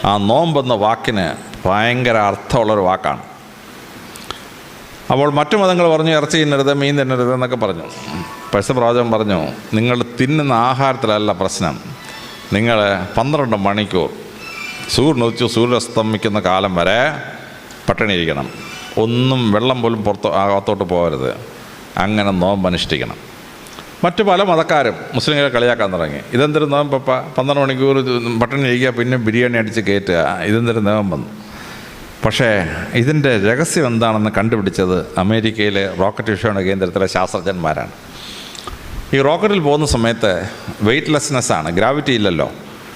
ആ നോമ്പെന്ന വാക്കിന് ഭയങ്കര അർത്ഥമുള്ളൊരു വാക്കാണ്. അപ്പോൾ മറ്റു മതങ്ങൾ പറഞ്ഞു ഇറച്ചി തിന്നരുത്, മീൻ തിന്നരുത് എന്നൊക്കെ പറഞ്ഞു. പരിശുദ്ധ പ്രവാചകൻ പറഞ്ഞു, നിങ്ങൾ തിന്നുന്ന ആഹാരത്തിലല്ല പ്രശ്നം, നിങ്ങൾ 12 മണിക്കൂർ സൂര്യനുദിച്ച് സൂര്യസ്തമിക്കുന്ന കാലം വരെ പട്ടിണിയിരിക്കണം. ഒന്നും വെള്ളം പോലും അകത്തോട്ട് പോകരുത്. അങ്ങനെ നോമ്പ് അനുഷ്ഠിക്കണം. മറ്റു പല മതക്കാരും മുസ്ലിങ്ങളെ കളിയാക്കാൻ തുടങ്ങി. ഇതെന്തൊരു നോമ്പപ്പ, 12 മണിക്കൂർ പട്ടിണി ഇരിക്കുക, പിന്നെ ബിരിയാണി അടിച്ച് കയറ്റുക, ഇതെന്തൊരു നോമ്പെന്ന്. പക്ഷേ ഇതിൻ്റെ രഹസ്യം എന്താണെന്ന് കണ്ടുപിടിച്ചത് അമേരിക്കയിലെ റോക്കറ്റ് വിക്ഷേപണ കേന്ദ്രത്തിലെ ശാസ്ത്രജ്ഞന്മാരാണ്. ഈ റോക്കറ്റിൽ പോകുന്ന സമയത്ത് വെയ്റ്റ്ലെസ്നെസ്സാണ്, ഗ്രാവിറ്റി ഇല്ലല്ലോ.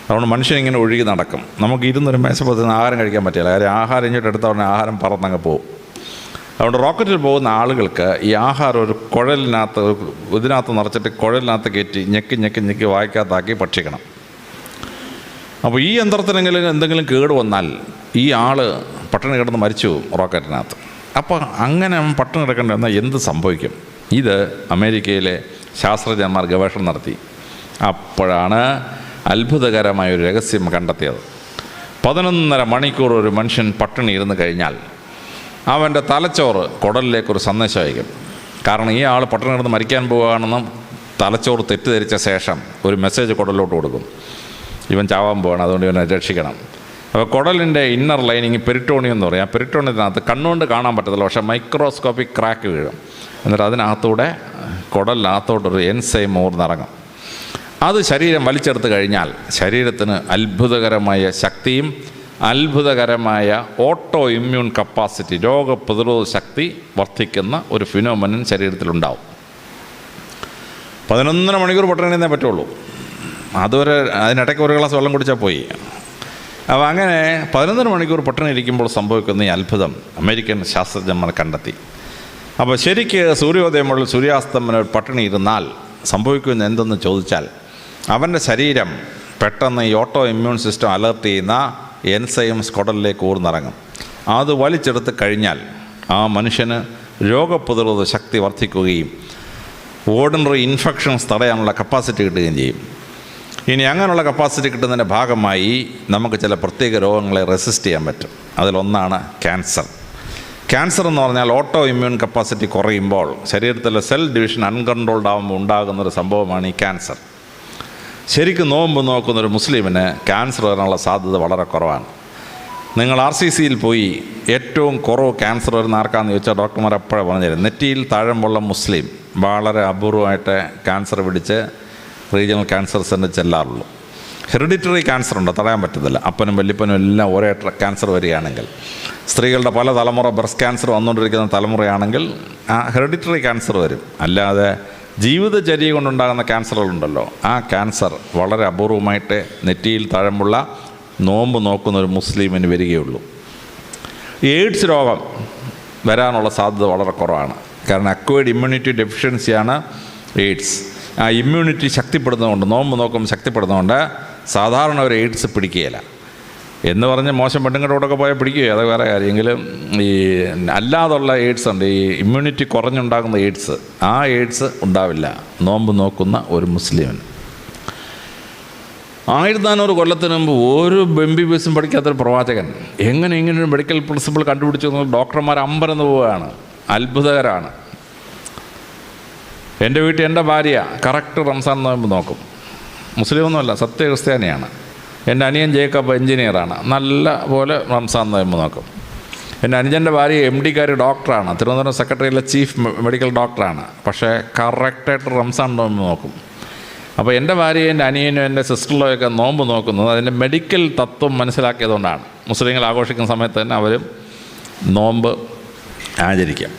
അതുകൊണ്ട് മനുഷ്യനിങ്ങനെ ഒഴുകി നടക്കും. നമുക്ക് ഇരുന്നൊരു മേശപ്പുറത്ത് നിന്ന് ആഹാരം കഴിക്കാൻ പറ്റില്ല. കാര്യം ആഹാരം ഇങ്ങോട്ട് എടുത്ത ഉടനെ ആഹാരം പറന്നങ്ങ് പോകും. അതുകൊണ്ട് റോക്കറ്റിൽ പോകുന്ന ആളുകൾക്ക് ഈ ആഹാരം ഒരു കുഴലിനകത്ത്, ഇതിനകത്ത് നിറച്ചിട്ട് കുഴലിനകത്ത് കയറ്റി ഞെക്കി ഞെക്കി ഞെക്കി വായിക്കകത്താക്കി ഭക്ഷിക്കണം. അപ്പോൾ ഈ യന്ത്രത്തിനെങ്കിലും എന്തെങ്കിലും കേട് വന്നാൽ ഈ ആൾ പട്ടിണി കിടന്ന് മരിച്ചു പോകും റോക്കറ്റിനകത്ത്. അപ്പോൾ അങ്ങനെ പട്ടിണി കിടക്കേണ്ടി വന്നാൽ എന്ത് സംഭവിക്കും? ഇത് അമേരിക്കയിലെ ശാസ്ത്രജ്ഞന്മാർ ഗവേഷണം നടത്തി. അപ്പോഴാണ് അത്ഭുതകരമായൊരു രഹസ്യം കണ്ടെത്തിയത്. 11.5 മണിക്കൂർ ഒരു മനുഷ്യൻ പട്ടിണി ഇരുന്ന് കഴിഞ്ഞാൽ അവൻ്റെ തലച്ചോറ് കുടലിലേക്കൊരു സന്ദേശം അയക്കും. കാരണം ഈ ആൾ പട്ടിണി കിടന്ന് മരിക്കാൻ പോവുകയാണെന്നും തലച്ചോറ് തെറ്റിദ്ധരിച്ച ശേഷം ഒരു മെസ്സേജ് കുടലിലോട്ട് കൊടുക്കും, ഇവൻ ചാവാൻ പോവാണ്, അതുകൊണ്ട് ഇവനെ രക്ഷിക്കണം. അപ്പോൾ കുടലിൻ്റെ ഇന്നർ ലൈനിങ് പെരിട്ടോണിയം എന്ന് പറയും. ആ പെരിട്ടോണിയത്തിനകത്ത് കണ്ണുകൊണ്ട് കാണാൻ പറ്റത്തില്ല, പക്ഷേ മൈക്രോസ്കോപ്പിക് ക്രാക്ക് വീഴും. എന്നിട്ട് അതിനകത്തൂടെ കുടലിനകത്തോട്ടൊരു എൻസൈം ഊർന്നിറങ്ങും. അത് ശരീരം വലിച്ചെടുത്ത് കഴിഞ്ഞാൽ ശരീരത്തിന് അത്ഭുതകരമായ ശക്തിയും അത്ഭുതകരമായ ഓട്ടോ ഇമ്മ്യൂൺ കപ്പാസിറ്റി, രോഗപ്രതിരോധ ശക്തി വർദ്ധിക്കുന്ന ഒരു ഫിനോമിനൻ ശരീരത്തിലുണ്ടാവും. 11 മണിക്കൂർ പട്ടിണി പറ്റുള്ളൂ. അതുവരെ അതിനിടയ്ക്ക് ഒരു ഗ്ലാസ് വെള്ളം കുടിച്ചാൽ പോയി. അപ്പോൾ അങ്ങനെ 11 മണിക്കൂർ പട്ടിണി ഇരിക്കുമ്പോൾ സംഭവിക്കുന്ന ഈ അത്ഭുതം അമേരിക്കൻ ശാസ്ത്രജ്ഞന്മാർ കണ്ടെത്തി. അപ്പോൾ ശരിക്ക് സൂര്യോദയം മുതൽ സൂര്യാസ്തമനം പട്ടിണി ഇരുന്നാൽ സംഭവിക്കുന്ന എന്തെന്ന് ചോദിച്ചാൽ, അവൻ്റെ ശരീരം പെട്ടെന്ന് ഈ ഓട്ടോ ഇമ്മ്യൂൺ സിസ്റ്റം അലർട്ട് ചെയ്യുന്ന എൻസൈംസ് കുടലിലേക്ക് ഊർന്നിറങ്ങും. അത് വലിച്ചെടുത്ത് കഴിഞ്ഞാൽ ആ മനുഷ്യന് രോഗപ്രതിരോധ ശക്തി വർദ്ധിക്കുകയും ഓർഡിനറി ഇൻഫെക്ഷൻസ് തടയാനുള്ള കപ്പാസിറ്റി കിട്ടുകയും ചെയ്യും. ഇനി അങ്ങനെയുള്ള കപ്പാസിറ്റി കിട്ടുന്നതിൻ്റെ ഭാഗമായി നമുക്ക് ചില പ്രത്യേക രോഗങ്ങളെ റെസിസ്റ്റ് ചെയ്യാൻ പറ്റും. അതിലൊന്നാണ് ക്യാൻസർ. ക്യാൻസർ എന്ന് പറഞ്ഞാൽ ഓട്ടോ ഇമ്മ്യൂൺ കപ്പാസിറ്റി കുറയുമ്പോൾ ശരീരത്തിലെ സെൽ ഡിവിഷൻ അൺകൺട്രോൾഡ് ആകുമ്പോൾ ഉണ്ടാകുന്നൊരു സംഭവമാണ് ഈ ക്യാൻസർ. ശരിക്കും നോമ്പ് നോക്കുന്നൊരു മുസ്ലിമിന് ക്യാൻസർ വരാനുള്ള സാധ്യത വളരെ കുറവാണ്. നിങ്ങൾ RCCയിൽ പോയി ഏറ്റവും കുറവ് ക്യാൻസർ വരുന്ന ആർക്കാണെന്ന് ചോദിച്ചാൽ ഡോക്ടർമാർ എപ്പോഴും പറഞ്ഞുതരും, നെറ്റിയിൽ താഴമ്പുള്ള മുസ്ലിം വളരെ അപൂർവമായിട്ട് ക്യാൻസർ പിടിച്ച് റീജിയണൽ ക്യാൻസർ സെൻ്റർ ചെല്ലാറുള്ളൂ. ഹെറിഡിറ്ററി ക്യാൻസർ ഉണ്ട്, തടയാൻ പറ്റത്തില്ല. അപ്പനും വല്യപ്പനും എല്ലാം ഒരേ ക്യാൻസർ വരികയാണെങ്കിൽ, സ്ത്രീകളുടെ പല തലമുറ ബ്രസ്റ്റ് ക്യാൻസർ വന്നുകൊണ്ടിരിക്കുന്ന തലമുറയാണെങ്കിൽ ആ ഹെറിഡിറ്ററി ക്യാൻസർ വരും. അല്ലാതെ ജീവിതചര്യ കൊണ്ടുണ്ടാകുന്ന ക്യാൻസറുകളുണ്ടല്ലോ, ആ ക്യാൻസർ വളരെ അപൂർവമായിട്ട് നെറ്റിയിൽ താഴമ്പുള്ള നോമ്പ് നോക്കുന്ന ഒരു മുസ്ലിമിന് വരികയുള്ളൂ. എയ്ഡ്സ് രോഗം വരാനുള്ള സാധ്യത വളരെ കുറവാണ്. കാരണം അക്വയർഡ് ഇമ്മ്യൂണിറ്റി ഡെഫിഷ്യൻസിയാണ് എയ്ഡ്സ്. ആ ഇമ്മ്യൂണിറ്റി ശക്തിപ്പെടുന്നതുകൊണ്ട്, നോമ്പ് നോക്കുമ്പോൾ ശക്തിപ്പെടുന്നതുകൊണ്ട് സാധാരണ ഒരു എയ്ഡ്സ് പിടിക്കുകയില്ല. എന്ന് പറഞ്ഞ് മോശം പെണ്ണുങ്ങളുടെ കൂടെയൊക്കെ പോയാൽ പിടിക്കുകയോ അത് വേറെ കാര്യമെങ്കിലും, ഈ അല്ലാതുള്ള എയ്ഡ്സ് ഉണ്ട്, ഈ ഇമ്മ്യൂണിറ്റി കുറഞ്ഞുണ്ടാകുന്ന എയ്ഡ്സ്, ആ എയ്ഡ്സ് ഉണ്ടാവില്ല നോമ്പ് നോക്കുന്ന ഒരു മുസ്ലിമിന്. 1400 കൊല്ലത്തിന് മുമ്പ് ഒരു MBBS പഠിക്കാത്തൊരു പ്രവാചകൻ എങ്ങനെ ഇങ്ങനൊരു മെഡിക്കൽ പ്രിൻസിപ്പിൾ കണ്ടുപിടിച്ചു എന്ന് ഡോക്ടർമാർ അമ്പരന്ന് പോവുകയാണ്. അത്ഭുതകരമാണ്. എൻ്റെ വീട്ടിൽ എൻ്റെ ഭാര്യ കറക്റ്റ് റംസാൻ നോമ്പ് നോക്കും. മുസ്ലിമൊന്നുമല്ല, സത്യ ക്രിസ്ത്യാനിയാണ്. എൻ്റെ അനിയൻ ജേക്കബ് എഞ്ചിനീയറാണ്, നല്ല പോലെ റംസാൻ നോമ്പ് നോക്കും. എൻ്റെ അനുജൻ്റെ ഭാര്യ MD ഡോക്ടറാണ്, തിരുവനന്തപുരം സെക്രട്ടറിയിലെ ചീഫ് മെഡിക്കൽ ഡോക്ടറാണ്. പക്ഷേ കറക്റ്റായിട്ട് റംസാൻ നോമ്പ് നോക്കും. അപ്പോൾ എൻ്റെ ഭാര്യയും എൻ്റെ അനിയനും എൻ്റെ സിസ്റ്ററിലൊക്കെ നോമ്പ് നോക്കുന്നത് അതിൻ്റെ മെഡിക്കൽ തത്വം മനസ്സിലാക്കിയതുകൊണ്ടാണ്. മുസ്ലിങ്ങൾ ആഘോഷിക്കുന്ന സമയത്ത് തന്നെ അവരും നോമ്പ് ആചരിക്കാം.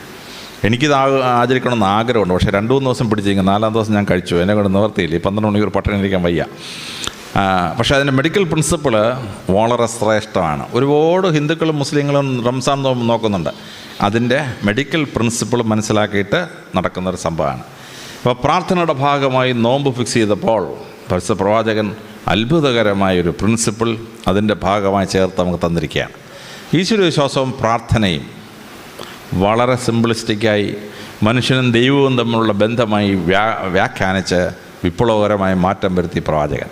എനിക്കിത് ആചരിക്കണമെന്ന് ആഗ്രഹമുണ്ട്. പക്ഷേ 2-3 ദിവസം പിടിച്ചിരിക്കും, 4-ാം ദിവസം ഞാൻ കഴിച്ചു. എന്നെ കൊണ്ട് നിവർത്തിയില്ല. 12 മണിക്കൂർ പട്ടിണി ഇരിക്കാൻ വയ്യ. പക്ഷേ അതിൻ്റെ മെഡിക്കൽ പ്രിൻസിപ്പിൾ വളരെ ശ്രേഷ്ഠമാണ്. ഒരുപാട് ഹിന്ദുക്കളും മുസ്ലിങ്ങളും റംസാൻ നോമ്പ് നോക്കുന്നുണ്ട്. അതിൻ്റെ മെഡിക്കൽ പ്രിൻസിപ്പിൾ മനസ്സിലാക്കിയിട്ട് നടക്കുന്നൊരു സംഭവമാണ്. അപ്പോൾ പ്രാർത്ഥനയുടെ ഭാഗമായി നോമ്പ് ഫിക്സ് ചെയ്തപ്പോൾ പരിശുദ്ധ പ്രവാചകൻ അത്ഭുതകരമായൊരു പ്രിൻസിപ്പിൾ അതിൻ്റെ ഭാഗമായി ചേർത്ത് നമുക്ക് തന്നിരിക്കുകയാണ്. ഈശ്വരവിശ്വാസവും പ്രാർത്ഥനയും വളരെ സിംപ്ലിസ്റ്റിക്കായി മനുഷ്യനും ദൈവവും തമ്മിലുള്ള ബന്ധമായി വ്യാഖ്യാനിച്ച് വിപ്ലവകരമായ മാറ്റം വരുത്തി പ്രവാചകൻ.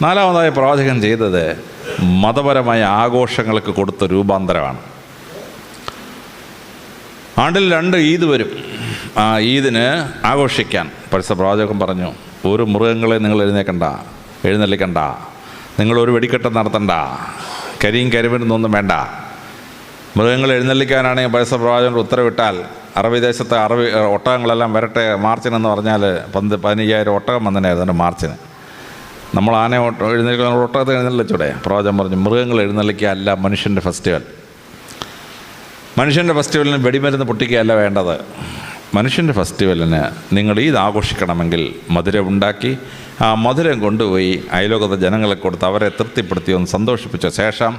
4-മതായി പ്രവാചകൻ ചെയ്തത് മതപരമായ ആഘോഷങ്ങൾക്ക് കൊടുത്ത രൂപാന്തരമാണ്. ആണ്ടിൽ 2 ഈദ് വരും. ആ ഈദിന് ആഘോഷിക്കാൻ പരിശുദ്ധ പ്രവാചകൻ പറഞ്ഞു, ഒരു മൃഗങ്ങളെ നിങ്ങൾ എഴുന്നള്ളിക്കണ്ട, നിങ്ങളൊരു വെടിക്കെട്ട് നടത്തണ്ട, കരിയും കരിമരുന്നൊന്നും വേണ്ട. മൃഗങ്ങൾ എഴുന്നള്ളിക്കാനാണെങ്കിൽ പരിശുദ്ധ പ്രവാചകൻ ഉത്തരവിട്ടാൽ അറബി ദേശത്തെ ഒട്ടകങ്ങളെല്ലാം വരട്ടെ മാർച്ചിനെന്ന് പറഞ്ഞാൽ 15,000 ഒട്ടകം വന്നതിനായിരുന്നു മാർച്ചിന്. നമ്മൾ ആന എഴുന്നള്ളിക്കുന്ന ഒട്ടകത്തെ എഴുന്നള്ളിച്ചൂടെ? പ്രവാചകൻ പറഞ്ഞു, മൃഗങ്ങൾ എഴുന്നള്ളിക്കുക അല്ല മനുഷ്യൻ്റെ ഫെസ്റ്റിവൽ. മനുഷ്യൻ്റെ ഫെസ്റ്റിവലിന് വെടിമരുന്ന് പൊട്ടിക്കുകയല്ല വേണ്ടത്. മനുഷ്യൻ്റെ ഫെസ്റ്റിവലിന് നിങ്ങൾ ഈദ് ആഘോഷിക്കണമെങ്കിൽ മധുരം ഉണ്ടാക്കി ആ മധുരം കൊണ്ടുപോയി അയലോകത്തെ ജനങ്ങളെ കൊടുത്ത് അവരെ തൃപ്തിപ്പെടുത്തി ഒന്ന് സന്തോഷിപ്പിച്ച ശേഷം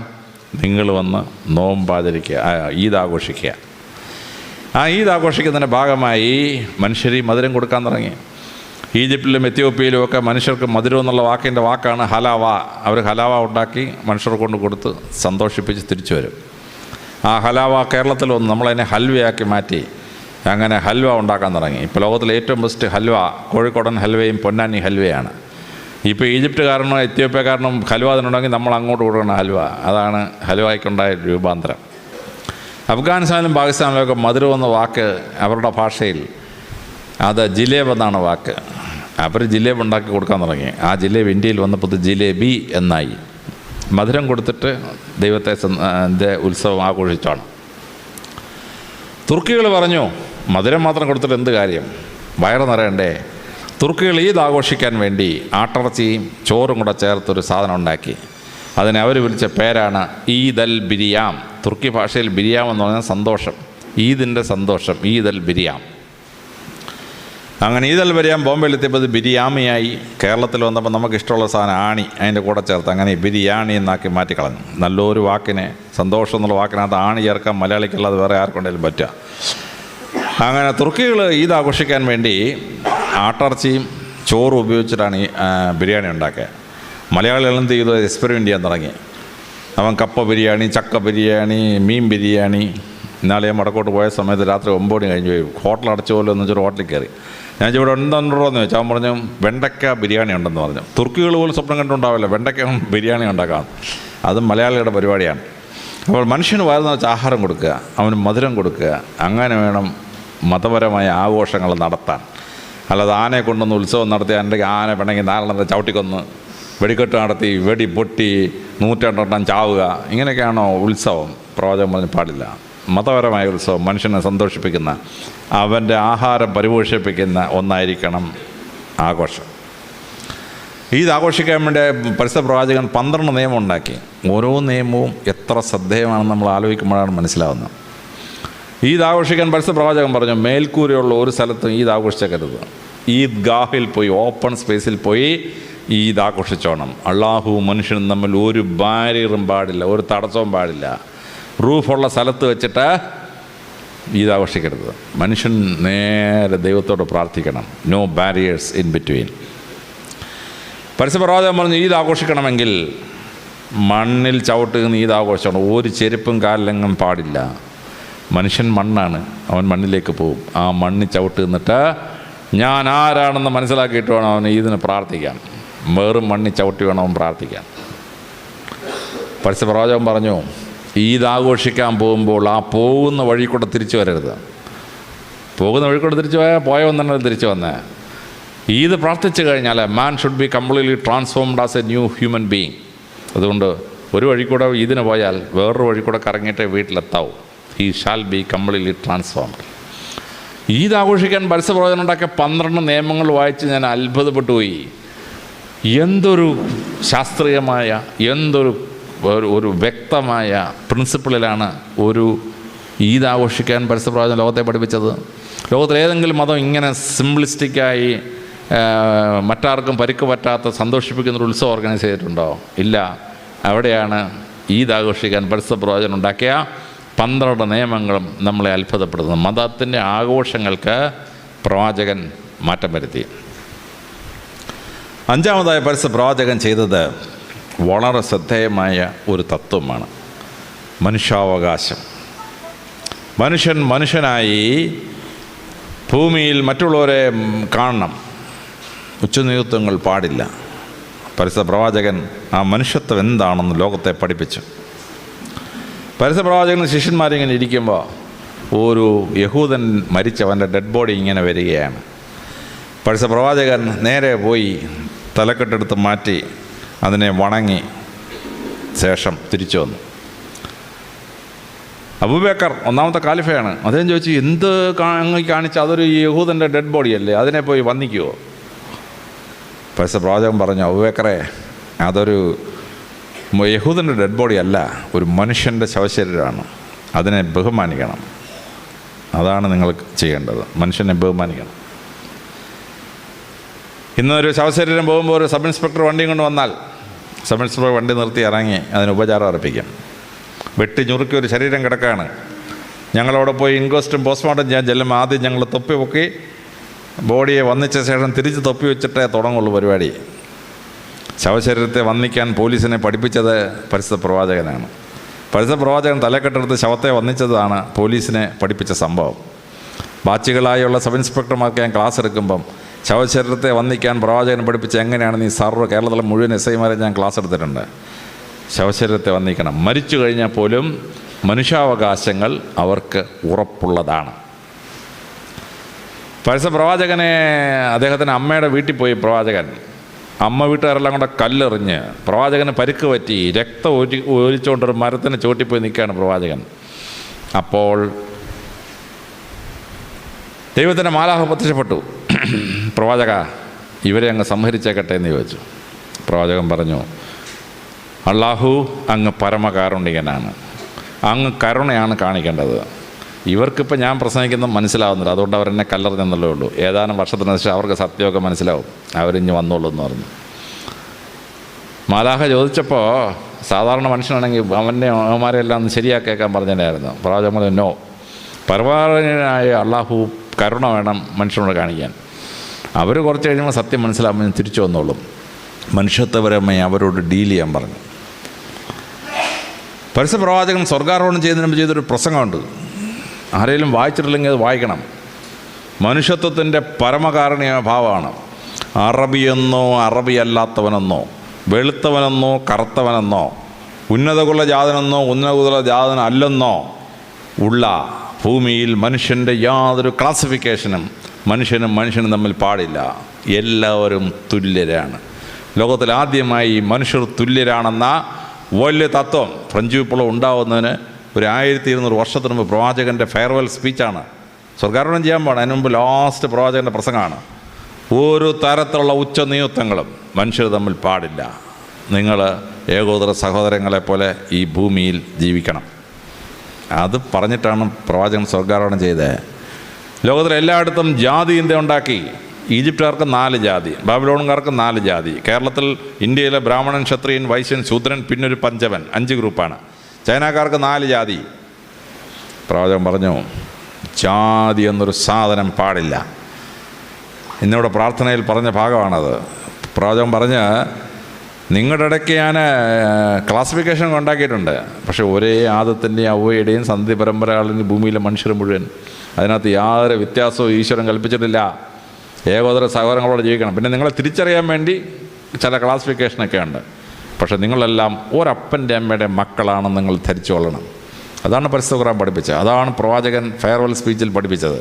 നിങ്ങൾ വന്ന് നോമ്പാചരിക്കുക, ഈദ് ആഘോഷിക്കുക. ആ ഈദ് ആഘോഷിക്കുന്നതിൻ്റെ ഭാഗമായി മനുഷ്യർ ഈ മധുരം കൊടുക്കാൻ തുടങ്ങി. ഈജിപ്തിലും എത്യോപ്യയിലും ഒക്കെ മനുഷ്യർക്ക് മധുരം എന്നുള്ള വാക്കാണ് ഹലാവ. അവർ ഹലാവ ഉണ്ടാക്കി മനുഷ്യർ കൊണ്ട് കൊടുത്ത് സന്തോഷിപ്പിച്ച് തിരിച്ചു വരും. ആ ഹലാവ കേരളത്തിൽ വന്ന് നമ്മളതിനെ ഹൽവയാക്കി മാറ്റി അങ്ങനെ ഹൽവ ഉണ്ടാക്കാൻ തുടങ്ങി. ഇപ്പോൾ ലോകത്തിലെ ഏറ്റവും ബെസ്റ്റ് ഹൽവ കോഴിക്കോടൻ ഹൽവയും പൊന്നാനി ഹൽവയാണ്. ഇപ്പോൾ ഈജിപ്തുകാരനോ എത്യോപ്യക്കാരനോ ഹൽവ അതിനുണ്ടെങ്കിൽ നമ്മൾ അങ്ങോട്ട് കൊടുക്കണം ഹൽവ. അതാണ് ഹൽവയ്ക്കുണ്ടായ രൂപാന്തരം. അഫ്ഗാനിസ്ഥാനിലും പാകിസ്ഥാനിലുമൊക്കെ മധുരം എന്ന വാക്ക് അവരുടെ ഭാഷയിൽ അത് ജിലേബ് എന്നാണ് വാക്ക്. അവർ ജിലേബ് ഉണ്ടാക്കി കൊടുക്കാൻ തുടങ്ങി. ആ ജിലേബ് ഇന്ത്യയിൽ വന്നപ്പോൾ ജിലേബി എന്നായി. മധുരം കൊടുത്തിട്ട് ദൈവത്തെ ഉത്സവം ആഘോഷിച്ചാണ്. തുർക്കികൾ പറഞ്ഞു, മധുരം മാത്രം കൊടുത്തിട്ട് എന്ത് കാര്യം, വയറ് നിറയണ്ടേ? തുർക്കികൾ ഈദ് ആഘോഷിക്കാൻ വേണ്ടി ആട്ടിറച്ചിയും ചോറും കൂടെ ചേർത്തൊരു സാധനം ഉണ്ടാക്കി. അതിനെ അവർ വിളിച്ച പേരാണ് ഈദ് അൽ ബിരിയാം. തുർക്കി ഭാഷയിൽ ബിരിയാം എന്ന് പറഞ്ഞാൽ സന്തോഷം, ഈദിൻ്റെ സന്തോഷം, ഈദ് അൽ ബിരിയാം. അങ്ങനെ ഈദ് അൽ ബിരിയാം ബോംബെയിലെത്തിയപ്പോൾ ഇത് ബിരിയാമിയായി. കേരളത്തിൽ വന്നപ്പോൾ നമുക്ക് ഇഷ്ടമുള്ള സാധനം ആണി അതിൻ്റെ കൂടെ ചേർത്ത് അങ്ങനെ ബിരിയാണി എന്നാക്കി മാറ്റിക്കളഞ്ഞു. നല്ലൊരു വാക്കിനെ, സന്തോഷം എന്നുള്ള വാക്കിനകത്ത് ആണി ചേർക്കാൻ മലയാളിക്കുള്ളത് വേറെ ആർക്കുണ്ടെങ്കിലും പറ്റുക. അങ്ങനെ തുർക്കികൾ ഈദ് ആഘോഷിക്കാൻ വേണ്ടി ആട്ടിറച്ചിയും ചോറും ഉപയോഗിച്ചിട്ടാണ് ഈ ബിരിയാണി ഉണ്ടാക്കുക. മലയാളികൾ എന്ത് ചെയ്തു, എക്സ്പെരിമെൻ്റ് ചെയ്യാൻ തുടങ്ങി. അവൻ കപ്പ ബിരിയാണി, ചക്ക ബിരിയാണി, മീൻ ബിരിയാണി. ഇന്നാളെ ഞാൻ വടക്കോട്ട് പോയ സമയത്ത് രാത്രി 9 മണി കഴിഞ്ഞ് പോയി. ഹോട്ടൽ അടച്ചു പോലെ എന്ന് വെച്ചൊരു ഹോട്ടലിൽ കയറി. ഞാൻ ഇവിടെ ഉണ്ടോ എന്ന് ചോദിച്ചു. അവൻ പറഞ്ഞു വെണ്ടയ്ക്ക ബിരിയാണി ഉണ്ടെന്ന് പറഞ്ഞു. തുർക്കികൾ പോലും സ്വപ്നം കണ്ടുണ്ടാവില്ല വെണ്ടയ്ക്ക ബിരിയാണി ഉണ്ടാക്കാം. അത് മലയാളികളുടെ പരിപാടിയാണ്. അപ്പോൾ മനുഷ്യന് വയറുന്ന വെച്ച് ആഹാരം കൊടുക്കുക, അവന് മധുരം കൊടുക്കുക. അങ്ങനെ വേണം മതപരമായ ആഘോഷങ്ങൾ നടത്താൻ. അല്ലാതെ ആനയെ കൊണ്ടൊന്ന് ഉത്സവം നടത്തി എൻ്റെ ആന വേണമെങ്കിൽ 4 ചവിട്ടിക്കൊന്ന് വെടിക്കെട്ട് നടത്തി വെടി പൊട്ടി 102 ചാവുക, ഇങ്ങനെയൊക്കെയാണോ ഉത്സവം? പ്രവാചകൻ പറഞ്ഞു പാടില്ല. മതപരമായ ഉത്സവം മനുഷ്യനെ സന്തോഷിപ്പിക്കുന്ന, അവൻ്റെ ആഹാരം പരിപോഷിപ്പിക്കുന്ന ഒന്നായിരിക്കണം ആഘോഷം. ഈദ് ആഘോഷിക്കാൻ വേണ്ടി പരിശുദ്ധ പ്രവാചകൻ 12 നിയമം ഉണ്ടാക്കി. ഓരോ നിയമവും എത്ര ശ്രദ്ധേയമാണെന്ന് നമ്മൾ ആലോചിക്കുമ്പോഴാണ് മനസ്സിലാവുന്നത്. ഈദ് ആഘോഷിക്കാൻ പരിശുദ്ധ പ്രവാചകൻ പറഞ്ഞു, മേൽക്കൂരയുള്ള ഒരു സ്ഥലത്തും ഈദ് ആഘോഷിച്ചേക്കരുത്. ഈദ് ഗാഹിൽ പോയി, ഓപ്പൺ സ്പേസിൽ പോയി ഈദ് ആഘോഷിച്ചോണം. അള്ളാഹുവും മനുഷ്യനും തമ്മിൽ ഒരു ബാരിയറും പാടില്ല, ഒരു തടസ്സവും പാടില്ല. റൂഫുള്ള സ്ഥലത്ത് വെച്ചിട്ട് ഈദ് ആഘോഷിക്കരുത്. മനുഷ്യൻ നേരെ ദൈവത്തോട് പ്രാർത്ഥിക്കണം. No barriers in between. പരിശുദ്ധ പ്രവാചകൻ പറഞ്ഞു, ഈദ് ആഘോഷിക്കണമെങ്കിൽ മണ്ണിൽ ചവിട്ടുന്ന ഈദ് ആഘോഷിക്കണം. ഒരു ചെരുപ്പും കാലിലെങ്ങും പാടില്ല. മനുഷ്യൻ മണ്ണാണ്, അവൻ മണ്ണിലേക്ക് പോകും. ആ മണ്ണിൽ ചവിട്ട് നിന്നിട്ട് ഞാൻ ആരാണെന്ന് മനസ്സിലാക്കിയിട്ട് വേണം അവൻ ഈദിന് പ്രാർത്ഥിക്കാൻ. വേറും മണ്ണിൽ ചവിട്ടി വേണം അവൻ പ്രാർത്ഥിക്കാൻ. പരിശുദ്ധ പ്രവാചകൻ പറഞ്ഞു, ഈദ് ആഘോഷിക്കാൻ പോകുമ്പോൾ ആ പോകുന്ന വഴി കൂടെ തിരിച്ചു വരരുത്. പോകുന്ന വഴി കൂടെ തിരിച്ചു പോയവൻ തന്നെ തിരിച്ചു വന്നേ. ഈദ് പ്രാർത്ഥിച്ചു കഴിഞ്ഞാൽ man should be completely transformed as a new human being. അതുകൊണ്ട് ഒരു വഴി കൂടെ ഈദിന് പോയാൽ വേറൊരു വഴി കൂടെ കറങ്ങിയിട്ടേ വീട്ടിലെത്താവും. He shall be completely transformed. Eid ആഘോഷിക്കാൻ പരിശുദ്ധ പ്രവാചകൻ ഉണ്ടാക്കിയ 12 നിയമങ്ങൾ വായിച്ച് ഞാൻ അത്ഭുതപ്പെട്ടു പോയി. എന്തൊരു ശാസ്ത്രീയമായ, എന്തൊരു ഒരു വ്യക്തമായ പ്രിൻസിപ്പിളിലാണ് ഒരു ഈദ് ആഘോഷിക്കാൻ പരിശുദ്ധ പ്രവാചകൻ ലോകത്തെ പഠിപ്പിച്ചത്. ലോകത്തിലേതെങ്കിലും മതം ഇങ്ങനെ സിംപ്ലിസ്റ്റിക്കായി മറ്റാർക്കും പരിക്ക് പറ്റാത്ത സന്തോഷിപ്പിക്കുന്നൊരു ഉത്സവം ഓർഗനൈസ് ചെയ്തിട്ടുണ്ടോ? ഇല്ല. അവിടെയാണ് ഈദ് ആഘോഷിക്കാൻ പരിശുദ്ധ പ്രവാചകൻ ഉണ്ടാക്കിയ 12 നിയമങ്ങളും നമ്മളെ അത്ഭുതപ്പെടുത്തുന്നത്. മതത്തിൻ്റെ ആഘോഷങ്ങൾക്ക് പ്രവാചകൻ മാറ്റം വരുത്തി. 5-മതായ പരിശുദ്ധ പ്രവാചകൻ ചെയ്തത് വളരെ ശ്രദ്ധേയമായ ഒരു തത്വമാണ് മനുഷ്യാവകാശം. മനുഷ്യൻ മനുഷ്യനായി ഭൂമിയിൽ മറ്റുള്ളവരെ കാണണം. ഉച്ചനീചത്വങ്ങൾ പാടില്ല. പരിശുദ്ധ പ്രവാചകൻ ആ മനുഷ്യത്വം എന്താണെന്ന് ലോകത്തെ പഠിപ്പിച്ചു. പരിശുദ്ധ പ്രവാചകൻ ശിഷ്യന്മാരിങ്ങനെ ഇരിക്കുമ്പോൾ ഒരു യഹൂദൻ മരിച്ചവൻ്റെ ഡെഡ് ബോഡി ഇങ്ങനെ വരികയാണ്. പരിശുദ്ധ പ്രവാചകൻ നേരെ പോയി തലക്കെട്ടെടുത്ത് മാറ്റി അതിനെ വണങ്ങി ശേഷം തിരിച്ചു വന്നു. അബൂബക്കർ 1-ാമത്തെ ഖലീഫയാണ്. അദ്ദേഹം ചോദിച്ചു, എന്ത് അങ്ങ് കാണിച്ച അതൊരു യഹൂദൻ്റെ ഡെഡ് ബോഡിയല്ലേ, അതിനെ പോയി വന്ദിക്കുമോ? പരിശുദ്ധ പ്രവാചകൻ പറഞ്ഞു, അബൂബക്കറെ, അതൊരു യഹൂദൻ്റെ ഡെഡ് ബോഡി അല്ല, ഒരു മനുഷ്യൻ്റെ ശവശരീരമാണ്. അതിനെ ബഹുമാനിക്കണം. അതാണ് നിങ്ങൾ ചെയ്യേണ്ടത്, മനുഷ്യനെ ബഹുമാനിക്കണം. ഇന്നൊരു ശവശരീരം പോകുമ്പോൾ ഒരു സബ് ഇൻസ്പെക്ടർ വണ്ടിയും കൊണ്ട് വന്നാൽ സബ് ഇൻസ്പെക്ടർ വണ്ടി നിർത്തി ഇറങ്ങി അതിന് ഉപചാരം അർപ്പിക്കും. വെട്ടി ഞുറുക്കി ഒരു ശരീരം കിടക്കുകയാണ്. ഞങ്ങളവിടെ പോയി ഇൻക്വസ്റ്റും പോസ്റ്റ്മോർട്ടം ചെയ്യാൻ ചെല്ലുമ്പോൾ ആദ്യം ഞങ്ങൾ തൊപ്പി പൊക്കി ബോഡിയെ വന്നിച്ച ശേഷം തിരിച്ച് തൊപ്പി വെച്ചിട്ടേ തുടങ്ങുള്ളൂ പരിപാടി. ശവശരീരത്തെ വന്ദിക്കാൻ പോലീസിനെ പഠിപ്പിച്ചത് പരിശുദ്ധ പ്രവാചകനാണ്. പരിശുദ്ധ പ്രവാചകൻ തലക്കെട്ടെടുത്ത് ശവത്തെ വന്ദിച്ചതാണ് പോലീസിനെ പഠിപ്പിച്ച സംഭവം. ബാച്ചുകളായുള്ള സബ് ഇൻസ്പെക്ടർമാർക്ക് ഞാൻ ക്ലാസ് എടുക്കുമ്പം ശവശരീരത്തെ വന്ദിക്കാൻ പ്രവാചകൻ പഠിപ്പിച്ച് എങ്ങനെയാണെന്ന് ഈ സർവ്വ കേരളത്തിലെ മുഴുവൻ SI-മാരെ ഞാൻ ക്ലാസ് എടുത്തിട്ടുണ്ട്. ശവശരീരത്തെ വന്ദിക്കണം. മരിച്ചു കഴിഞ്ഞാൽ പോലും മനുഷ്യാവകാശങ്ങൾ അവർക്ക് ഉറപ്പുള്ളതാണ്. പരിശുദ്ധ പ്രവാചകനെ അദ്ദേഹത്തിൻ്റെ അമ്മയുടെ വീട്ടിൽ പോയി പ്രവാചകൻ. അമ്മ വീട്ടുകാരെല്ലാം കൂടെ കല്ലെറിഞ്ഞ് പ്രവാചകന് പരിക്ക് പറ്റി രക്തം ഒലിച്ചുകൊണ്ടൊരു മരത്തിന് ചോട്ടിപ്പോയി നിൽക്കുകയാണ് പ്രവാചകൻ. അപ്പോൾ ദൈവത്തിൻ്റെ മാലാഖ പ്രത്യക്ഷപ്പെട്ടു. പ്രവാചക, ഇവരെ അങ്ങ് സംഹരിച്ചേക്കട്ടെ എന്ന് ചോദിച്ചു. പ്രവാചകൻ പറഞ്ഞു, അള്ളാഹു അങ്ങ് പരമകാരുണികനാണ്, അങ്ങ് കരുണയാണ് കാണിക്കേണ്ടത്. ഇവർക്കിപ്പോൾ ഞാൻ പ്രസംഗിക്കുന്നത് മനസ്സിലാവുന്നില്ല, അതുകൊണ്ട് അവരെന്നെ കല്ലെറിഞ്ഞെന്നുള്ളേ ഉള്ളൂ. ഏതാനും വർഷത്തിന് ശേഷം അവർക്ക് സത്യമൊക്കെ മനസ്സിലാവും, അവരിഞ്ഞ് വന്നോളൂ എന്ന് പറഞ്ഞു. മാലാഖ ചോദിച്ചപ്പോൾ സാധാരണ മനുഷ്യനാണെങ്കിൽ അവന്മാരെല്ലാം ഒന്ന് ശരിയാക്കേക്കാൻ പറഞ്ഞതിനായിരുന്നു. പ്രവാചകൻ പറഞ്ഞു, നോ, പരമാവനായ അള്ളാഹു കരുണ വേണം മനുഷ്യനോട് കാണിക്കാൻ. അവർ കുറച്ച് കഴിയുമ്പോൾ സത്യം മനസ്സിലാകുമ്പോൾ തിരിച്ചു വന്നോളും. മനുഷ്യത്വപരമായി അവരോട് ഡീൽ ചെയ്യാൻ പറഞ്ഞു. പരസ്യ പ്രവാചകൻ സ്വർഗാരോഹണം ചെയ്യുന്നതിന് മുമ്പ് ചെയ്തൊരു പ്രസംഗമുണ്ട്. ആരെങ്കിലും വായിച്ചിട്ടില്ലെങ്കിൽ അത് വായിക്കണം. മനുഷ്യത്വത്തിൻ്റെ പരമകാരുണ്യ ഭാവമാണ്. അറബിയെന്നോ അറബി അല്ലാത്തവനെന്നോ, വെളുത്തവനെന്നോ കറുത്തവനെന്നോ, ഉന്നതകുല ജാതനെന്നോ ഉന്നതകുല ജാതൻ അല്ലെന്നോ ഉള്ള ഭൂമിയിൽ മനുഷ്യൻ്റെ യാതൊരു ക്ലാസിഫിക്കേഷനും മനുഷ്യനും തമ്മിൽ പാടില്ല. എല്ലാവരും തുല്യരാണ്. ലോകത്തിൽ ആദ്യമായി മനുഷ്യർ തുല്യരാണെന്ന വലിയ തത്വം ഫ്രഞ്ച് വിപ്ലവം ഉണ്ടാവുന്നതിന് ഒരു 1200 വർഷത്തിന് മുമ്പ് പ്രവാചകൻ്റെ ഫെയർവെൽ സ്പീച്ചാണ്. സ്വർഗാരോഹണം ചെയ്യാൻ പാടില്ല, അതിന് മുമ്പ് ലാസ്റ്റ് പ്രവാചകൻ്റെ പ്രസംഗമാണ്. ഒരു തരത്തിലുള്ള ഉച്ചനീചത്വങ്ങളും മനുഷ്യർ തമ്മിൽ പാടില്ല. നിങ്ങൾ ഏകോദര സഹോദരങ്ങളെപ്പോലെ ഈ ഭൂമിയിൽ ജീവിക്കണം. അത് പറഞ്ഞിട്ടാണ് പ്രവാചകൻ സ്വർഗാരോഹണം ചെയ്തത്. ലോകത്തിലെ എല്ലായിടത്തും ജാതി ഇന്ത്യ ഉണ്ടാക്കി. ഈജിപ്തുകാർക്ക് 4 ജാതി, ബാബിലോണുകാർക്ക് 4 ജാതി. കേരളത്തിൽ ഇന്ത്യയിലെ ബ്രാഹ്മണൻ, ക്ഷത്രിയൻ, വൈശ്യൻ, ശൂദ്രൻ, പിന്നൊരു പഞ്ചവൻ, 5 ഗ്രൂപ്പാണ്. ചൈനക്കാർക്ക് 4 ജാതി. പ്രവാചകൻ പറഞ്ഞു, ജാതി എന്നൊരു സാധനം പാടില്ല. ഇന്നിവിടെ പ്രാർത്ഥനയിൽ പറഞ്ഞ ഭാഗമാണത്. പ്രവാചകൻ പറഞ്ഞ്, നിങ്ങളുടെ ഇടയ്ക്ക് ഞാൻ ക്ലാസിഫിക്കേഷൻ ഉണ്ടാക്കിയിട്ടുണ്ട്, പക്ഷേ ഒരേ ആദത്തിൻ്റെയും ഔവയുടെയും സന്ധി പരമ്പരകളിൽ ഭൂമിയിലെ മനുഷ്യർ മുഴുവൻ, അതിനകത്ത് യാതൊരു വ്യത്യാസവും ഈശ്വരൻ കൽപ്പിച്ചിട്ടില്ല. ഏകോദര സഹോദരങ്ങളോട് ജീവിക്കണം. പിന്നെ നിങ്ങളെ തിരിച്ചറിയാൻ വേണ്ടി ചില ക്ലാസിഫിക്കേഷനൊക്കെ ഉണ്ട്. പക്ഷേ നിങ്ങളെല്ലാം ഒരപ്പൻ്റെ അമ്മയുടെ മക്കളാണെന്ന് നിങ്ങൾ ധരിച്ചു കൊള്ളണം. അതാണ് പരിശുദ്ധ ഖുർആൻ പഠിപ്പിച്ചത്. അതാണ് പ്രവാചകൻ ഫെയർവെൽ സ്പീച്ചിൽ പഠിപ്പിച്ചത്.